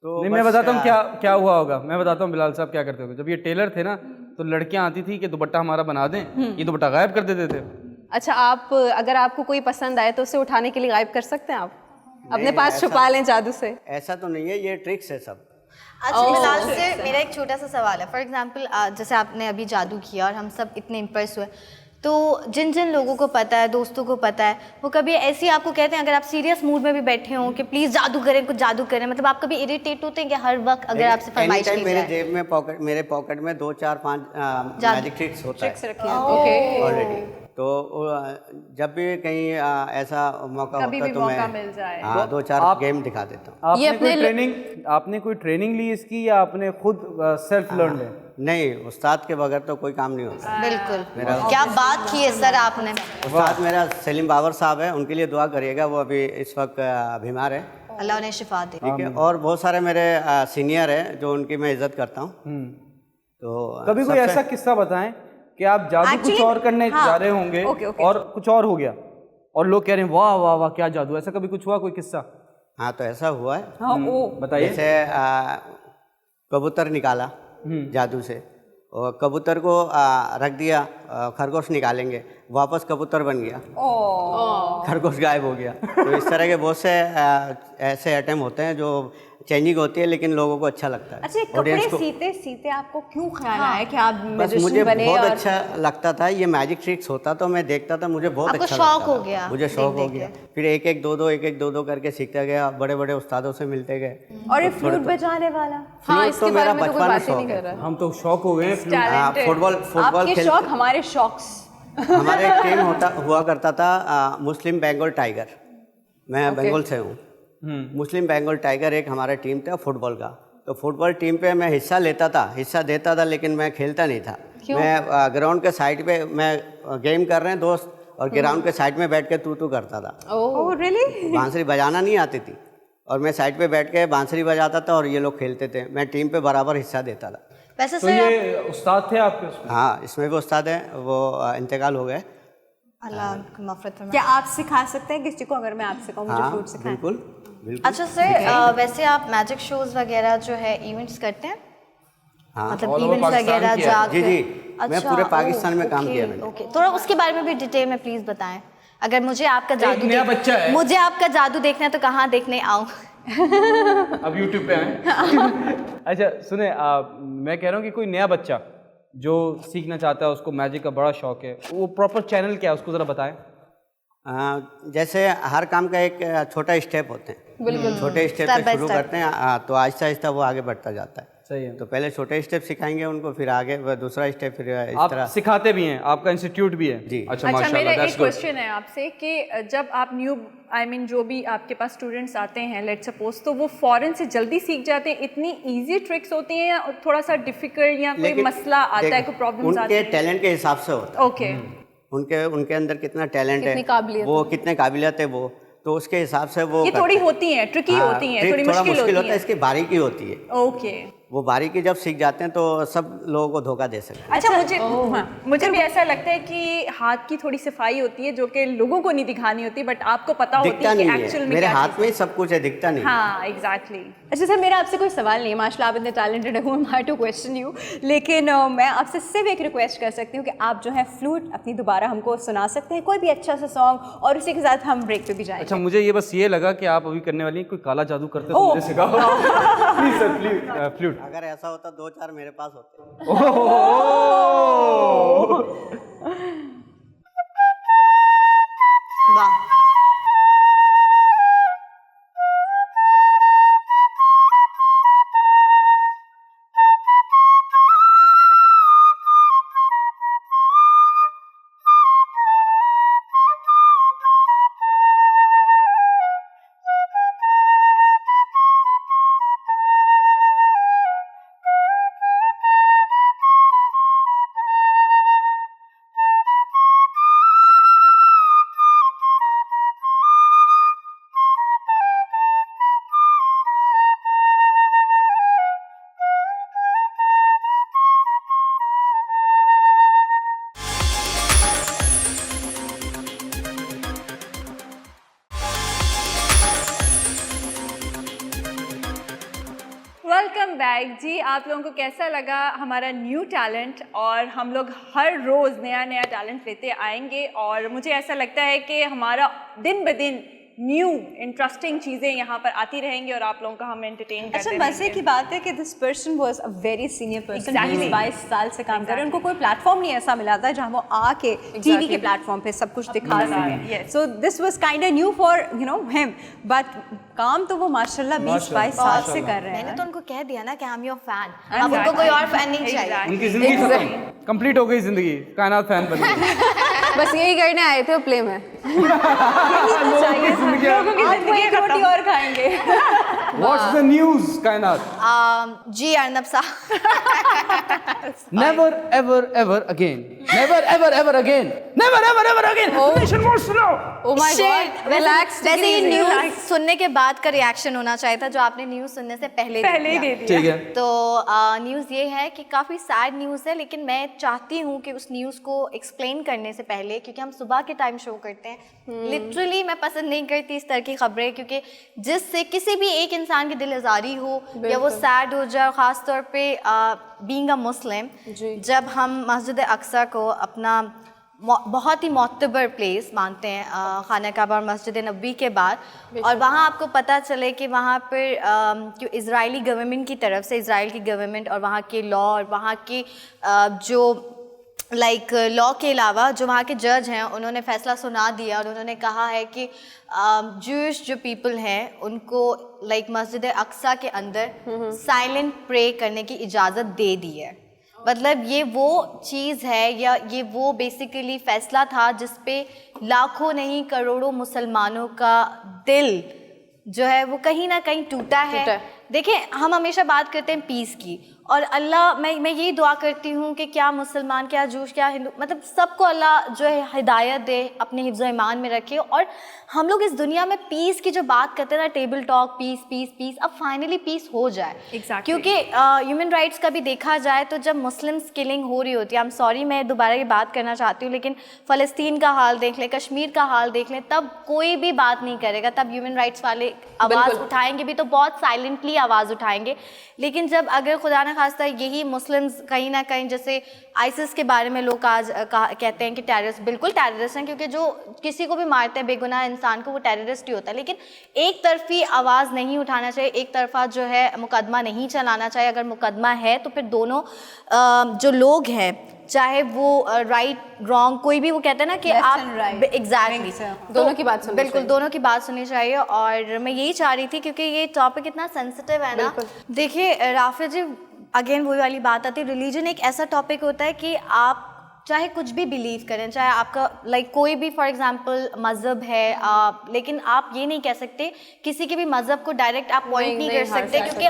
तो नहीं, बस, मैं बताता हूँ क्या हुआ होगा। मैं बताता हूँ बिलाल साहब क्या करते होंगे। जब ये टेलर थे ना, तो लड़कियां आती थी कि दुपट्टा हमारा बना दें, ये दुपट्टा गायब कर देते थे। अच्छा, आप अगर आपको कोई पसंद आए तो उसे उठाने के लिए गायब कर सकते हैं आप? अपने पास ऐसा- छुपा लें जादू से? ऐसा तो नहीं है, ये ट्रिक्स है सब। अच्छा, फिलहाल से मेरा एक छोटा सा सवाल है। फॉर एग्जांपल जैसे आपने अभी जादू किया और हम सब इतने इम्प्रेस हुए, तो जिन जिन लोगों को पता है, दोस्तों को पता है, वो कभी ऐसे ही आपको कहते हैं, अगर आप सीरियस मूड में भी बैठे हो कि प्लीज़ जादू करें, कुछ जादू करें, मतलब आप कभी इरिटेट होते हैं कि हर वक्त अगर आपसे फरमाइश की मेरे जाए? जेब में मेरे पॉकेट में 2 4 5 मैजिक ट्रिक्स होता है ओके। ऑलरेडी। तो जब भी कहीं ऐसा मौका कभी होता भी तो मौका मैं मिल जाए। 2-4 गेम दिखा देता हूँ। आपने कोई ट्रेनिंग ली इसकी या आपने खुद सेल्फ लर्न है? नहीं, उस्ताद के बगैर तो कोई काम नहीं होता। बिल्कुल, क्या बात की है सर आपने। उस्ताद मेरा सलीम बाबर साहब है, उनके लिए दुआ करिएगा, वो अभी इस वक्त बीमार है, अल्लाह उन्हें शिफा दे। ठीक है। और बहुत सारे मेरे सीनियर हैं जो उनकी मैं इज्जत करता हूँ। तो कभी कोई ऐसा किस्सा बताएं कि आप जादू कुछ Actually, और करने हाँ, जा रहे होंगे okay. और कुछ और हो गया और लोग कह रहे हैं वाह वाह वाह क्या जादू, ऐसा कभी कुछ हुआ कोई किस्सा? हाँ, तो ऐसा हुआ है। हाँ, ओ बताइए। जैसे कबूतर निकाला जादू से, और कबूतर को रख दिया, खरगोश निकालेंगे, वापस कबूतर बन गया, खरगोश गायब हो गया। तो इस तरह के बहुत से ऐसे आइटम होते हैं जो चेंजिंग होती है, लेकिन लोगों को अच्छा लगता है। अच्छा, कपड़े Audience को सीते सीते आपको क्यों ख्याल आया कि आप बस मैजिशियन मुझे बने? बहुत और अच्छा लगता था, ये मैजिक ट्रिक्स होता तो मैं देखता था, मुझे बहुत आपको अच्छा शौक लगता हो था। गया मुझे शौक हो गया, फिर एक एक दो दो करके सीखता गया, बड़े बड़े उस्तादों से मिलते गए। और ये फ्लूट बजाने वाला, हाँ, फ्लूट इसके तो मेरा बारे में तो कोई बचपन में बात ही नहीं शौक कर है। रहा है। हम तो शौक हो गए। फुटबॉल आपके खेल शौक हमारे शौक्स। हमारे एक टीम हुआ करता था मुस्लिम बंगाल टाइगर, मैं बंगाल से हूँ। मुस्लिम बंगाल टाइगर एक हमारा टीम था फुटबॉल का। तो फुटबॉल टीम पे मैं हिस्सा देता था, लेकिन मैं खेलता नहीं था। मैं ग्राउंड के साइड पे, मैं गेम कर रहे हैं दोस्त, और ग्राउंड के साइड में बैठ के तू करता था। Oh really? बांसुरी बजाना नहीं आती थी, और मैं साइड पे बैठ के बांसुरी बजाता था और ये लोग खेलते थे। मैं टीम पे बराबर हिस्सा देता था। वैसे तो सर ये उस्ताद थे आपके उसमें? हाँ, इसमें भी उस्ताद हैं, वो इंतकाल हो गए। अल्लाह उनको मग़फ़िरत फरमाए। क्या आप सिखा सकते हैं किसी को? अगर मैं आपसे कहूँ मुझे हाँ, फ्लूट सिखाएं। बिल्कुल बिल्कुल। अच्छा सर, वैसे आप मैजिक शोज वगैरह जो है इवेंट्स करते हैं? हाँ, मतलब all over इवेंट्स पाकिस्तान वगैरह किया है। जी, मैं पूरे पाकिस्तान में काम किया मैंने। ओके, थोड़ा उसके बारे में भी डिटेल में प्लीज बताएं। अगर मुझे आपका जादू नया बच्चा है। मुझे आपका जादू देखना है तो कहाँ देखने आऊँ? अब YouTube पे आए। अच्छा सुने, मैं कह रहा हूँ कि कोई नया बच्चा जो सीखना चाहता है, उसको मैजिक का बड़ा शौक है, वो प्रॉपर चैनल क्या है उसको ज़रा बताएं। जैसे हर काम का एक छोटा स्टेप होते हैं, बिल्कुल। छोटे स्टेप Step से by शुरू step। करते हैं, तो आहिस्ता आहिस्ता वो आगे बढ़ता जाता है। सही है। तो पहले छोटे स्टेप सिखाएंगे उनको, फिर आगे वो दूसरा स्टेप, फिर इस आप तरह। सिखाते भी हैं, आपका इंस्टीट्यूट भी है? जी। अच्छा अच्छा, मेरा माशाल्लाह, एक दैट्स गुड। क्वेश्चन है आपसे कि जब आप जो भी आपके पास स्टूडेंट्स आते हैं, लेट सपोज, तो वो फॉरेन से जल्दी सीख जाते हैं? इतनी इजी ट्रिक्स होती हैं या थोड़ा सा डिफिकल्ट, या कोई लेकिन मसला आता है, कोई प्रॉब्लम्स आती उनके है? टैलेंट के हिसाब से होता है। ओके, उनके अंदर कितना टैलेंट है, कितनी काबिलियत वो कितने काबिलियत है, वो तो उसके हिसाब से वो ये करते थोड़ी हैं। होती हैं, ट्रिकी हाँ, होती हैं, ट्रिक थोड़ी थोड़ा मुश्किल मुश्किल होती होता है, हैं। इसकी बारीकी होती है। ओके, वो बारीकी जब सीख जाते हैं तो सब लोगों को धोखा दे सकते हैं। अच्छा, मुझे भी ऐसा लगता है कि हाथ की थोड़ी सफाई होती है जो कि लोगों को नहीं दिखानी होती, बट आपको पता होती दिखता है कि नहीं एक्चुअल है, में मेरे क्या हाथ चीज़ में ही सब कुछ है, दिखता नहीं है। है। हाँ, एग्जैक्टली। अच्छा सर, मेरा आपसे कोई सवाल नहीं है, माशाल्लाह आप इतने टैलेंटेड है, हूँ टू क्वेश्चन यू, लेकिन मैं आपसे सिर्फ एक रिक्वेस्ट कर सकती हूँ कि आप जो है फ्लूट अपनी दोबारा हमको सुना सकते हैं, कोई भी अच्छा सा सॉन्ग, और उसी के साथ हम ब्रेक पे भी जाएंगे। अच्छा, मुझे ये बस ये लगा कि आप अभी करने वाली हैं, कोई काला जादू करते तो मुझे सिखाओ। Please sir, please flute. अगर ऐसा होता 2-4 मेरे पास होते। वाह, वेलकम बैक जी। आप लोगों को कैसा लगा हमारा न्यू टैलेंट? और हम लोग हर रोज़ नया नया टैलेंट लेते आएंगे और मुझे ऐसा लगता है कि हमारा दिन ब दिन न्यू इंटरेस्टिंग चीज़ें यहाँ पर आती रहेंगी और आप लोगों को हम एंटरटेन करते अच्छा, रहेंगे। मजे की बात है कि this person was a very senior person, Exactly. 22 साल से काम कर रहे हैं। उनको कोई प्लेटफॉर्म नहीं ऐसा मिला था जहाँ वो आके टीवी के प्लेटफॉर्म पे सब कुछ दिखा सकें। yes. So this was kind of new for him, but काम तो वो माशाल्लाह 20-22 साल से कर रहे मैंने हैं। तो उनको कह दिया ना कि आई एम योर फैन, अब उनको कोई और फैन नहीं चाहिए। उनकी जिंदगी खत्म, कंप्लीट हो गई जिंदगी, कायनात फैन बन गई। बस यही करने आए थे प्ले में। लोगों की जिंदगी एक रोटी और खाएंगे। What's the news, कायनात? जी अर्नब साहब, Never ever ever again. Never ever ever again. Never ever ever again. Nation wants to know. Oh my God, relax. वैसे ये न्यूज़ सुनने के बाद का रिएक्शन होना चाहिए था जो आपने न्यूज़ सुनने से पहले ही दे दिया। ठीक है। तो न्यूज़ ये है कि काफ़ी सैड न्यूज़ है, लेकिन मैं चाहती हूँ कि उस न्यूज़ को एक्सप्लेन करने से पहले, क्योंकि हम सुबह के टाइम शो करते हैं, लिटरली मैं पसंद नहीं करती इस तरह की खबरें, क्योंकि जिससे किसी भी एक इंसान की दिल आज़ारी हो या वो सैड हो जाए, ख़ास तौर पे बीइंग अ मुस्लिम, जब हम मस्जिद अक्सा को अपना बहुत ही मोतबर प्लेस मानते हैं, खाना काबा और मस्जिद नबी के बाद, और वहाँ आपको पता चले कि वहाँ पर जो इजरायली गवर्नमेंट की तरफ से, इजराइल की गवर्नमेंट और वहाँ के लॉ और वहाँ के जो लॉ के अलावा जो वहाँ के जज हैं, उन्होंने फ़ैसला सुना दिया और उन्होंने कहा है कि जूइश जो पीपल हैं उनको मस्जिद अक्सा के अंदर साइलेंट प्रे करने की इजाज़त दे दी है। मतलब ये वो चीज़ है या ये वो बेसिकली फ़ैसला था जिस पे लाखों नहीं करोड़ों मुसलमानों का दिल जो है वो कहीं ना कहीं टूटा है। देखिए, हम हमेशा बात करते हैं पीस की, और अल्लाह, मैं यही दुआ करती हूँ कि क्या मुसलमान, क्या जूश, क्या हिंदू, मतलब सबको अल्लाह जो है हिदायत दे, अपने हिफ्ज़ ईमान में रखे। और हम लोग इस दुनिया में पीस की जो बात करते हैं ना, table talk, peace peace peace, अब फाइनली पीस हो जाए। Exactly. क्योंकि ह्यूमन राइट्स का भी देखा जाए तो जब मुस्लिम्स किलिंग हो रही होती है, आई एम सॉरी मैं दोबारा ये बात करना चाहती हूँ, लेकिन फ़लस्तीन का हाल देख लें, कश्मीर का हाल देख लें, तब कोई भी बात नहीं करेगा, तब ह्यूमन राइट्स वाले आवाज़ उठाएंगे भी तो बहुत साइलेंटली आवाज़ उठाएंगे। लेकिन जब अगर खुदा न खास्ता यही मुस्लिम्स कहीं ना कहीं, जैसे आईसिस के बारे में लोग आज कहते हैं कि टेररिस्ट, बिल्कुल टेररिस्ट हैं, क्योंकि जो किसी को भी मारते हैं बेगुनाह इंसान को, वो टेररिस्ट ही होता है। लेकिन एक तरफी आवाज़ नहीं उठाना चाहिए, एक तरफा जो है मुकदमा नहीं चलाना चाहिए। अगर मुकदमा है तो फिर दोनों जो लोग हैं, चाहे वो राइट रॉन्ग कोई भी, वो कहते हैं ना कि आप एग्जैक्टली दोनों की बात सुननी बिल्कुल दोनों की बात सुननी चाहिए। और मैं यही चाह रही थी, क्योंकि ये टॉपिक इतना सेंसिटिव है ना। देखिए राफिद जी, अगेन वही वाली बात आती है, रिलीजन एक ऐसा टॉपिक होता है कि आप चाहे कुछ भी बिलीव करें, चाहे आपका कोई भी फॉर एग्जांपल मज़हब है, लेकिन आप ये नहीं कह सकते किसी के भी मज़हब को डायरेक्ट आप पॉइंट नहीं कर सकते, क्योंकि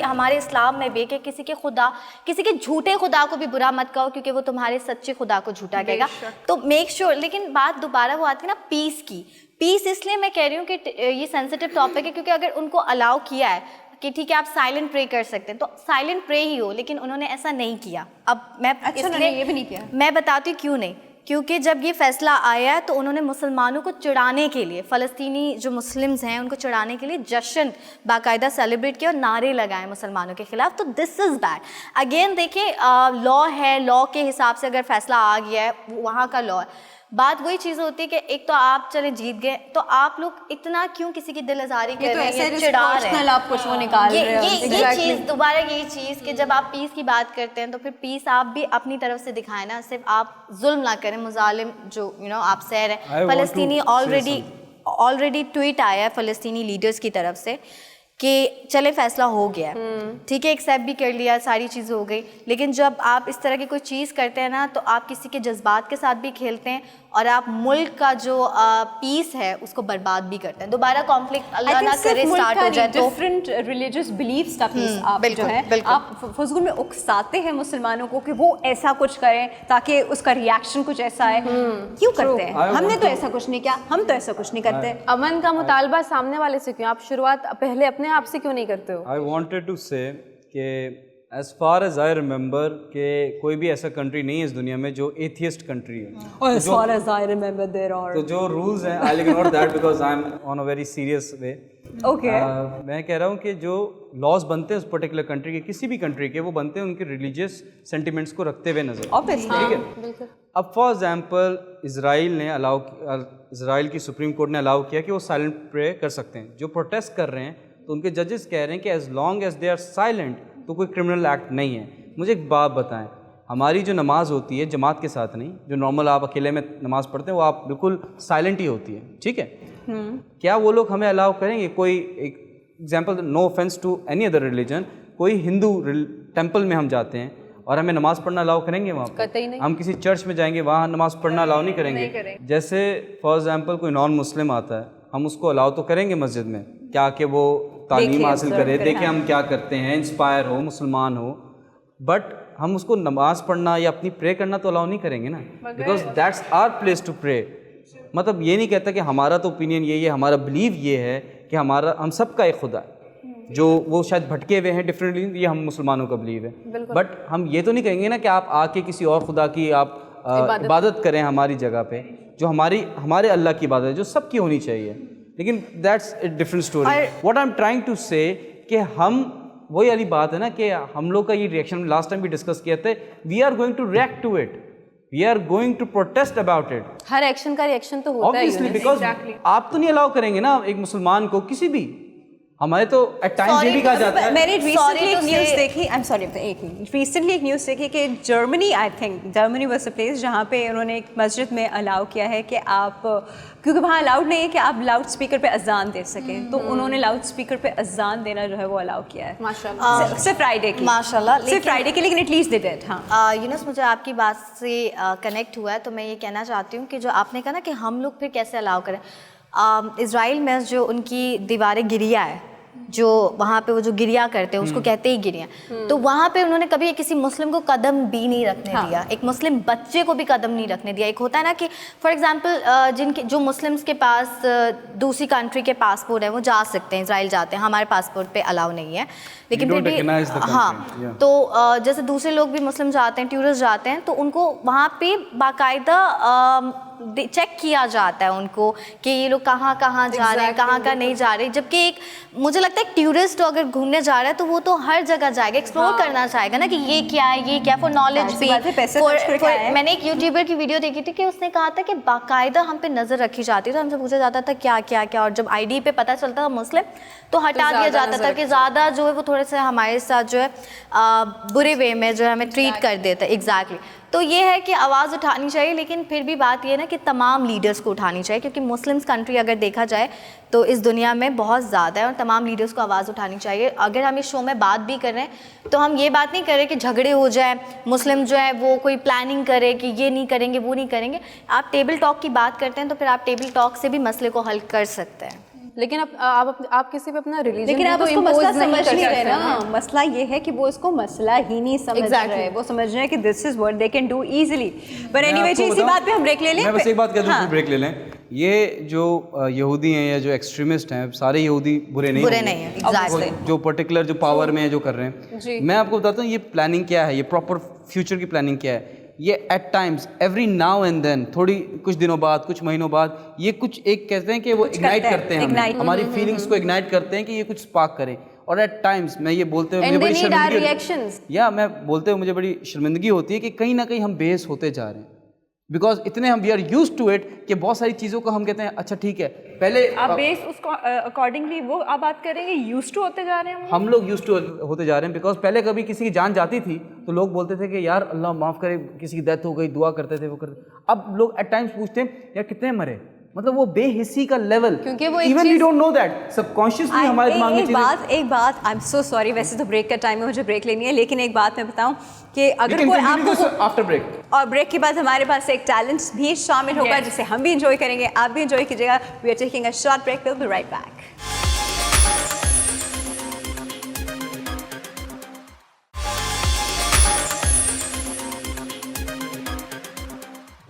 हमारे इस्लाम में भी कि किसी के झूठे खुदा को भी बुरा मत कहो, क्योंकि वो तुम्हारे सच्चे खुदा को झूठा कहेगा। तो मेक श्योर लेकिन बात दोबारा वो आती है ना पीस की। पीस इसलिए मैं कह रही हूँ कि ये सेंसिटिव टॉपिक है, क्योंकि अगर उनको अलाउ किया है कि ठीक है आप साइलेंट प्रे कर सकते हैं, तो साइलेंट प्रे ही हो, लेकिन उन्होंने ऐसा नहीं किया। अब मैं इसलिए ये भी नहीं किया, मैं बताती हूँ क्यों नहीं। क्योंकि जब ये फैसला आया तो उन्होंने मुसलमानों को चिढ़ाने के लिए, फ़लस्तीनी जो मुस्लिम्स हैं उनको चिढ़ाने के लिए जश्न बाकायदा सेलिब्रेट किया और नारे लगाए मुसलमानों के ख़िलाफ़। तो दिस इज़ बैड। अगेन देखिए, लॉ है, लॉ के हिसाब से अगर फैसला आ गया है, वहाँ का लॉ है। बात वही चीज़ होती है कि एक तो आप चले जीत गए, तो आप लोग इतना क्यों किसी की दिल आज़ारी कर रहे हैं, चिढ़ा रहे हैं, आप कुछ वो निकाल रहे हो। ये चीज़ दोबारा, यही चीज़ कि जब आप पीस की बात करते हैं तो फिर पीस आप भी अपनी तरफ से दिखाएं ना, सिर्फ आप जुल्म ना करें। मुजालिम जो आप सह रहे हैं, फ़लस्तीनी ऑलरेडी ट्वीट आया है फ़लस्तीनी लीडर्स की तरफ से कि चले फैसला हो गया, ठीक है, एक्सेप्ट भी कर लिया, सारी चीज़ें हो गई। लेकिन जब आप इस तरह की कोई चीज़ करते हैं ना, तो आप किसी के जज्बात के साथ भी खेलते हैं और आप मुल्क का जो पीस है उसको बर्बाद भी करते हैं। दोबारा कॉन्फ्लिक्ट अल्लाह ना करे स्टार्ट हो जाए तो डिफरेंट रिलीजियस बिलीव्स का पीस आप जो है बिल्कुल। आप फजूल में उकसाते हैं मुसलमानों को कि वो ऐसा कुछ करें ताकि उसका रिएक्शन कुछ ऐसा आए। क्यों करते हैं? हमने तो ऐसा कुछ नहीं किया, हम तो ऐसा कुछ नहीं करते। अमन का मुतालबा सामने वाले से क्यों? आप शुरुआत पहले अपने आप से क्यों नहीं करते हो? आई वॉन्टेड टू से कि as far as I remember कि कोई भी ऐसा कंट्री नहीं है इस दुनिया में जो एथियस्ट कंट्री है। और as far as I remember there are तो जो रूल्स हैं, I ignore that because I am on a very serious way. Okay मैं कह रहा हूँ कि जो लॉज बनते हैं उस पर्टिकुलर कंट्री के, किसी भी कंट्री के, वो बनते हैं उनके रिलीजियस सेंटिमेंट्स को रखते हुए नजर। ऑब्वियसली ठीक है। अब फॉर एग्जांपल इसराइल की सुप्रीम कोर्ट ने अलाउ किया कि वो साइलेंट प्रे कर सकते हैं। जो प्रोटेस्ट कर रहे हैं तो उनके जजेस कह रहे हैं कि as long as they are silent तो कोई क्रिमिनल एक्ट नहीं है। मुझे एक बात बताएं, हमारी जो नमाज होती है जमात के साथ नहीं, जो नॉर्मल आप अकेले में नमाज पढ़ते हैं वो आप बिल्कुल साइलेंट ही होती है, ठीक है। क्या वो लोग हमें अलाउ करेंगे? कोई एक example, no offence to any other religion, कोई हिंदू टेंपल में हम जाते हैं और हमें नमाज पढ़ना अलाउ करेंगे वहाँ पर? कतई नहीं। हम किसी चर्च में जाएंगे वहाँ नमाज पढ़ना अलाउ नहीं करेंगे। जैसे फॉर एग्जांपल कोई नॉन मुस्लिम आता है, हम उसको अलाउ तो करेंगे मस्जिद में, क्या कि वो तालीम हासिल करे, देखे हम क्या करते हैं, इंस्पायर हो, मुसलमान हो, बट हम उसको नमाज पढ़ना या अपनी प्रे करना तो अलाउ नहीं करेंगे ना, because that's our place to pray. मतलब ये नहीं कहता कि हमारा तो ओपिनियन ये है, हमारा बिलीव ये है कि हम सबका एक खुदा है, जो वो शायद भटके हुए हैं डिफरेंटली, ये हम मुसलमानों का बिलीव है। बट हम ये तो नहीं कहेंगे ना कि आप आके किसी और खुदा की आप इबादत करें हमारी जगह पे, जो हमारे अल्लाह की इबादत है, जो सबकी होनी चाहिए। लेकिन that's a different story. What I am trying to say कि हम, वही वाली बात है ना कि हम लोग का ये रिएक्शन लास्ट टाइम भी डिस्कस किया था, we are going to react to it, we are going to protest about it. हर एक्शन का रिएक्शन तो होता है ऑब्वियसली, बिकॉज आप तो नहीं अलाउ करेंगे ना एक मुसलमान को, किसी भी, हमारे तो एट टाइम्स ये भी कहा जाता है। मैंने रिसेंटली एक न्यूज़ देखी, आई एम सॉरी, रिसेंटली एक न्यूज़ देखी कि Germany, I think Germany was a place जहाँ पे उन्होंने एक मस्जिद में अलाउ किया है कि आप, क्योंकि वहाँ अलाउड नहीं है कि आप लाउड स्पीकर पे अजान दे सकें, तो उन्होंने लाउड स्पीकर पे अजान देना जो है वो अलाउ किया है माशाल्लाह। सिर्फ फ्राइडे की, माशाल्लाह, सिर्फ फ्राइडे की, लेकिन एटलीस्ट दे डिड। हाँ यूनुस, मुझे आपकी बात से कनेक्ट हुआ है, तो मैं ये कहना चाहती हूँ कि जो आपने कहा ना कि हम लोग फिर कैसे अलाउ करें, इज़राइल में जो उनकी दीवारें गिरिया है, जो वहाँ पे वो जो गिरिया करते हैं उसको कहते ही गिरिया, तो वहाँ पे उन्होंने कभी किसी मुस्लिम को कदम भी नहीं रखने दिया, एक मुस्लिम बच्चे को भी कदम नहीं रखने दिया। एक होता है ना कि फॉर एग्जांपल जिनके जो मुस्लिम्स के पास दूसरी कंट्री के पासपोर्ट है वो जा सकते हैं, इजराइल जाते हैं, हमारे पासपोर्ट पे अलाउ नहीं है, लेकिन फिर भी हाँ, तो जैसे दूसरे लोग भी मुस्लिम जाते हैं, टूरिस्ट जाते हैं, तो उनको वहाँ पे बाकायदा चेक किया जाता है उनको कि ये लोग कहाँ कहाँ जा रहे हैं, कहाँ कहाँ नहीं जा रहे। जबकि एक मुझे लगता है टूरिस्ट अगर घूमने जा रहा है तो वो तो हर जगह जाएगा, एक्सप्लोर करना चाहेगा ना कि ये क्या है, ये क्या, फॉर नॉलेज भी। मैंने एक यूट्यूबर की वीडियो देखी थी कि उसने कहा था कि बाकायदा हम पे नज़र रखी जाती थी, हमसे पूछा जाता था क्या क्या क्या, और जब ID पे पता चलता था मुस्लिम तो हटा दिया जाता था कि ज़्यादा जो है वो थोड़े से हमारे साथ जो है बुरे वे में जो है हमें ट्रीट कर देता है। एग्जैक्टली। तो ये है कि आवाज़ उठानी चाहिए, लेकिन फिर भी बात ये है ना कि तमाम लीडर्स को उठानी चाहिए, क्योंकि मुस्लिम्स कंट्री अगर देखा जाए तो इस दुनिया में बहुत ज़्यादा है और तमाम लीडर्स को आवाज़ उठानी चाहिए। अगर हम इस शो में बात भी कर रहे हैं तो हम ये बात नहीं कर रहे कि झगड़े हो जाए, मुस्लिम जो है वो कोई प्लानिंग करे कि ये नहीं करेंगे वो नहीं करेंगे। आप टेबल टॉक की बात करते हैं तो फिर आप टेबल टॉक से भी मसले को हल कर सकते हैं। लेकिन आप किसी पे अपना रिलीजन, लेकिन आप उसको मसला समझ नहीं रहे ना। मसला ये है कि वो इसको मसला ही नहीं समझ रहे, वो समझ रहे हैं कि this is what they can do easily. But anyway, इसी बात पे हम ब्रेक ले लें। मैं बस एक बात कह दूं, फिर ब्रेक ले लें। ये जो यहूदी हैं या जो एक्सट्रीमिस्ट हैं, सारे यहूदी बुरे नहीं हैं, एग्जैक्टली। जो पर्टिकुलर जो पावर में है, जो कर रहे हैं, मैं आपको बताता हूँ ये प्लानिंग क्या है, ये प्रॉपर फ्यूचर की प्लानिंग क्या है। ये at times every now and then, थोड़ी कुछ दिनों बाद, कुछ महीनों बाद, ये कुछ एक कहते हैं कि वो इग्नाइट करते हैं, हमारी फीलिंग्स को इग्नाइट करते हैं कि ये कुछ स्पार्क करे। और एट टाइम्स मैं ये बोलते हुए मुझे बड़ी शर्मिंदगी होती है कि कहीं ना कहीं हम बेस होते जा रहे हैं, बिकॉज इतने हम we are use to it कि बहुत सारी चीज़ों को हम कहते हैं अच्छा ठीक है। पहले आप बेस उसको अकॉर्डिंगली वो आप बात करेंगे, यूज टू होते जा रहे हैं हम लोग यूज टू होते जा रहे हैं। बिकॉज पहले कभी किसी की जान जाती थी तो लोग बोलते थे कि यार अल्लाह माफ़ करे, किसी की डेथ हो गई, दुआ करते थे, वो करते। अब लोग एट टाइम्स पूछते हैं यार कितने मरे, मतलब वो बेहिस्सी का लेवल, क्योंकि वो even we don't know that, subconsciously हमारे दिमाग में एक बात आई एम सो सॉरी, वैसे तो ब्रेक का टाइम है, मुझे ब्रेक लेनी है, लेकिन एक बात मैं बताऊं कि अगर कोई आपको आफ्टर ब्रेक, और ब्रेक के बाद हमारे पास एक टैलेंट भी शामिल होगा जिसे हम भी इंजॉय करेंगे, आप भी इंजॉय कीजिएगा। We are taking a short break, will be right back.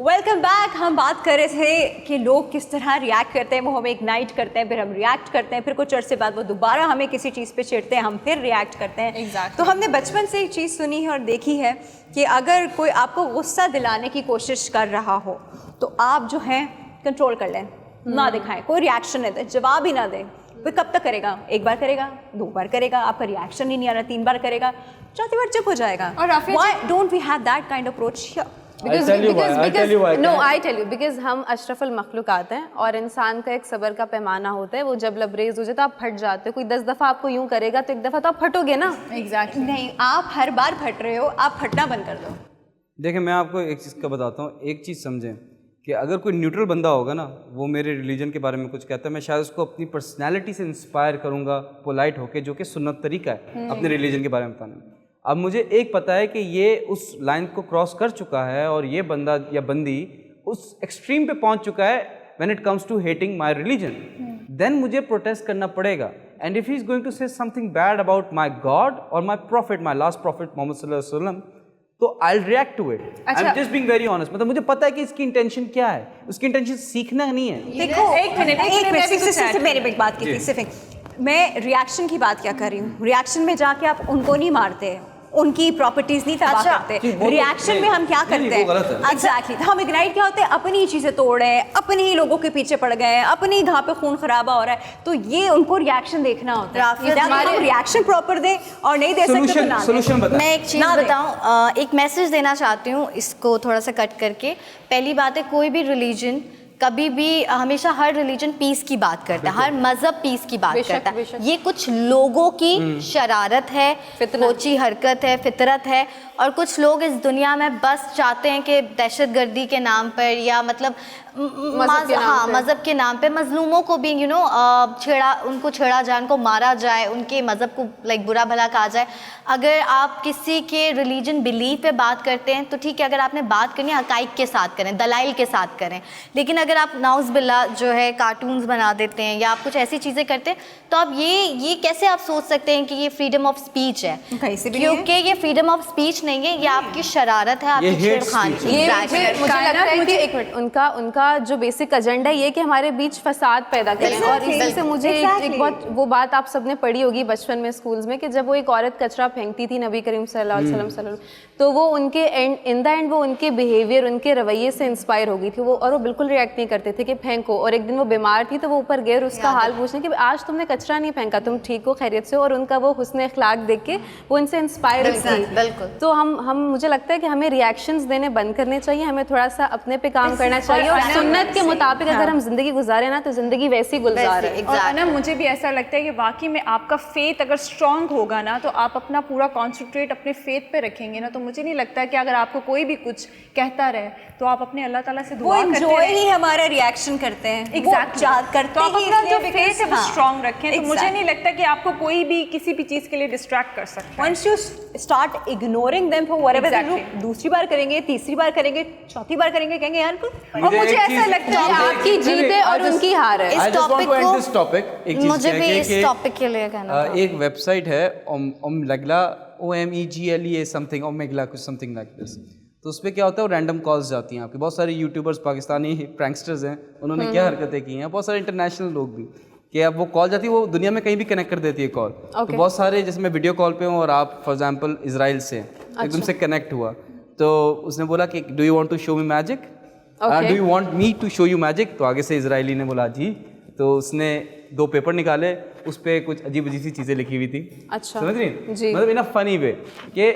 Welcome back. हम बात कर रहे थे कि लोग किस तरह रिएक्ट करते हैं, वो हमें इग्नाइट करते हैं, फिर हम रिएक्ट करते हैं, फिर कुछ अर्से बाद वो दोबारा हमें किसी चीज़ पे चिढ़ते हैं, हम फिर रिएक्ट करते हैं। exactly. तो हमने बचपन से एक चीज़ सुनी है और देखी है कि अगर कोई आपको गुस्सा दिलाने की कोशिश कर रहा हो तो आप जो है कंट्रोल कर लें, ना दिखाएं, कोई रिएक्शन नहीं दें, जवाब ही ना दें, फिर कब तक करेगा? एक बार करेगा, 2 बार करेगा, आपका रिएक्शन ही नहीं आ रहा, 3 बार करेगा, चौथी बार चुप हो जाएगा। और Rafia Why don't we have that kind of approach here? I'll tell you why. No I tell you, because हम अशरफुल मखलूकात हैं और इंसान का एक सब्र का पैमाना होता है, वो जब लबरेज हो जाए तो आप फट जाते हो। कोई 10 दफ़ा आपको यूं करेगा तो एक दफ़ा तो आप फटोगे ना। एग्जैक्टली नहीं, आप हर बार फट रहे हो, आप फटना बंद कर दो। देखिए मैं आपको एक चीज़ का बताता हूँ, एक चीज़ समझें कि अगर कोई न्यूट्रल बंदा होगा ना, वो मेरे रिलीजन के बारे में कुछ कहता है, मैं शायद उसको अपनी पर्सनैलिटी से इंस्पायर करूँगा पोलाइट होके, जो कि सुन्नत तरीका है अपने रिलीजन के बारे में बताने में। अब मुझे एक पता है कि ये उस लाइन को क्रॉस कर चुका है और ये बंदा या बंदी उस एक्सट्रीम पे पहुंच चुका है when it comes to hating my religion, then मुझे प्रोटेस्ट करना पड़ेगा। And if he is going to say something bad about my god और my prophet, my last prophet Muhammad सल्लल्लाहु अलैहि वसल्लम, तो I will react to it. I am just being very honest, मतलब मुझे पता है कि इसकी इंटेंशन क्या है, उसकी इंटेंशन सीखना नहीं है। देखो एक मिनट मेरी एक बात की थी सिर्फ, मैं रिएक्शन की बात क्या कर रही हूँ। रिएक्शन में जाके आप उनको नहीं मारते, उनकी प्रॉपर्टीज नहीं तबाह करते। रिएक्शन में हम क्या करते हैं? एग्जैक्टली, हम इग्नाइट क्या होते हैं, अपनी ही चीजें तोड़ रहे हैं, अपने ही लोगों के पीछे पड़ गए हैं, अपनी घाव पे खून खराबा हो रहा है, तो ये उनको रिएक्शन देखना होता है। हमारे रिएक्शन प्रॉपर दे और नहीं दे सकते तो ना सोल्यूशन बता। मैं एक चीज़ बताऊं, एक मैसेज देना चाहती हूँ, इसको थोड़ा सा कट करके। पहली बात है, कोई भी रिलीजन कभी भी हमेशा हर रिलीजन पीस की बात करता है, हर मजहब पीस की बात करता है। ये कुछ लोगों की शरारत है, कोची हरकत है, फितरत है, और कुछ लोग इस दुनिया में बस चाहते हैं कि दहशतगर्दी के नाम पर या मतलब मज़हब के नाम पे मजलूमों को भी उनको छेड़ा जाए, उनको मारा जाए, उनके मज़हब को लाइक बुरा भला कहा जाए। अगर आप किसी के रिलीजन बिलीफ पे बात करते हैं तो ठीक है, अगर आपने बात करनी है हकाइक के साथ करें, दलाइल के साथ करें। लेकिन अगर आप नाउज़ बिल्ला जो है कार्टून्स बना देते हैं या आप कुछ ऐसी चीज़ें करते हैं, तो आप ये कैसे आप सोच सकते हैं कि ये फ्रीडम ऑफ स्पीच है? क्योंकि ये फ्रीडम ऑफ स्पीच नहीं है, ये आपकी शरारत है, आपकी छेड़खानी। मुझे लगता है कि एक मिनट, उनका जो बेसिक एजेंडा ये कि हमारे बीच फसाद पैदा करें। और इसी से मुझे एक बहुत वो बात आप सबने पढ़ी होगी बचपन में स्कूल्स में, कि जब वो एक औरत कचरा फेंकती थी नबी करीम सल्लल्लाहु अलैहि वसल्लम, तो वो उनके इन द एंड वो उनके बिहेवियर, उनके रवैये से इंस्पायर हो गई थी वो, और वो बिल्कुल रिएक्ट नहीं करते थे कि फेंको। और एक दिन वो बीमार थी तो वो ऊपर गए और उसका हाल पूछने कि आज तुमने कचरा नहीं फेंका, तुम ठीक हो, खैरियत से हो, और उनका वो हुस्न अखलाक देख के वो उनसे इंस्पायर हुई थी। बिल्कुल। तो हम मुझे लगता है कि हमें रिएक्शंस देने बंद करने चाहिए, हमें थोड़ा सा अपने पे काम करना चाहिए, और सुन्नत के मुताबिक अगर हम जिंदगी गुजारे ना तो जिंदगी वैसी गुजारे। और ना मुझे भी ऐसा लगता है कि वाकई में आपका फेथ अगर स्ट्रांग होगा ना, तो आप अपना पूरा कॉन्सेंट्रेट अपने फेथ पे रखेंगे ना, तो मुझे नहीं लगता कि अगर आपको कोई भी कुछ कहता रहे तो आप अपने अल्लाह ताला से दुआ करते एंजॉय ही हमारा रिएक्शन करते हैं। एग्जैक्टली, करते तो आप अपना जो फेथ है वो स्ट्रांग रखें। तो मुझे Exactly. नहीं लगता कि आपको कोई भी किसी भी चीज़ के लिए डिस्ट्रैक्ट कर सकता है। Once you start ignoring them for whatever they do, दूसरी बार करेंगे, तीसरी बार करेंगे, चौथी बार करेंगे, कहेंगे यार कुछ। और मुझे ऐसा लगता है आपकी जीत है और उनकी हार है। इस टॉपिक को मुझे भी इस कि टॉपिक के लिए कहना था। एक वेबसाइट है ओमेगला, OMEGLA समथिंग, ओमेगला कुछ समथिंग लाइक दिस। तो उस पर क्या होता है, वो रैंडम कॉल्स जाती हैं आपके। बहुत सारे यूट्यूबर्स पाकिस्तानी प्रैंकस्टर्स हैं, उन्होंने क्या हरकतें की हैं, बहुत सारे इंटरनेशनल लोग भी, कि अब वो कॉल जाती है, वो दुनिया में कहीं भी कनेक्ट कर देती है कॉल। तो बहुत सारे, जैसे मैं वीडियो कॉल पे हूँ और आप फॉर एग्जांपल इजराइल से एकदम से कनेक्ट हुआ, तो उसने बोला कि do you want to show me magic, do you want me to show you magic. तो आगे से इजरायली ने बोला जी। तो उसने 2 पेपर निकाले, उस पर कुछ अजीब अजीब सी चीज़ें लिखी हुई थी। अच्छा, समझ रही, मतलब इन अ फनी वे कि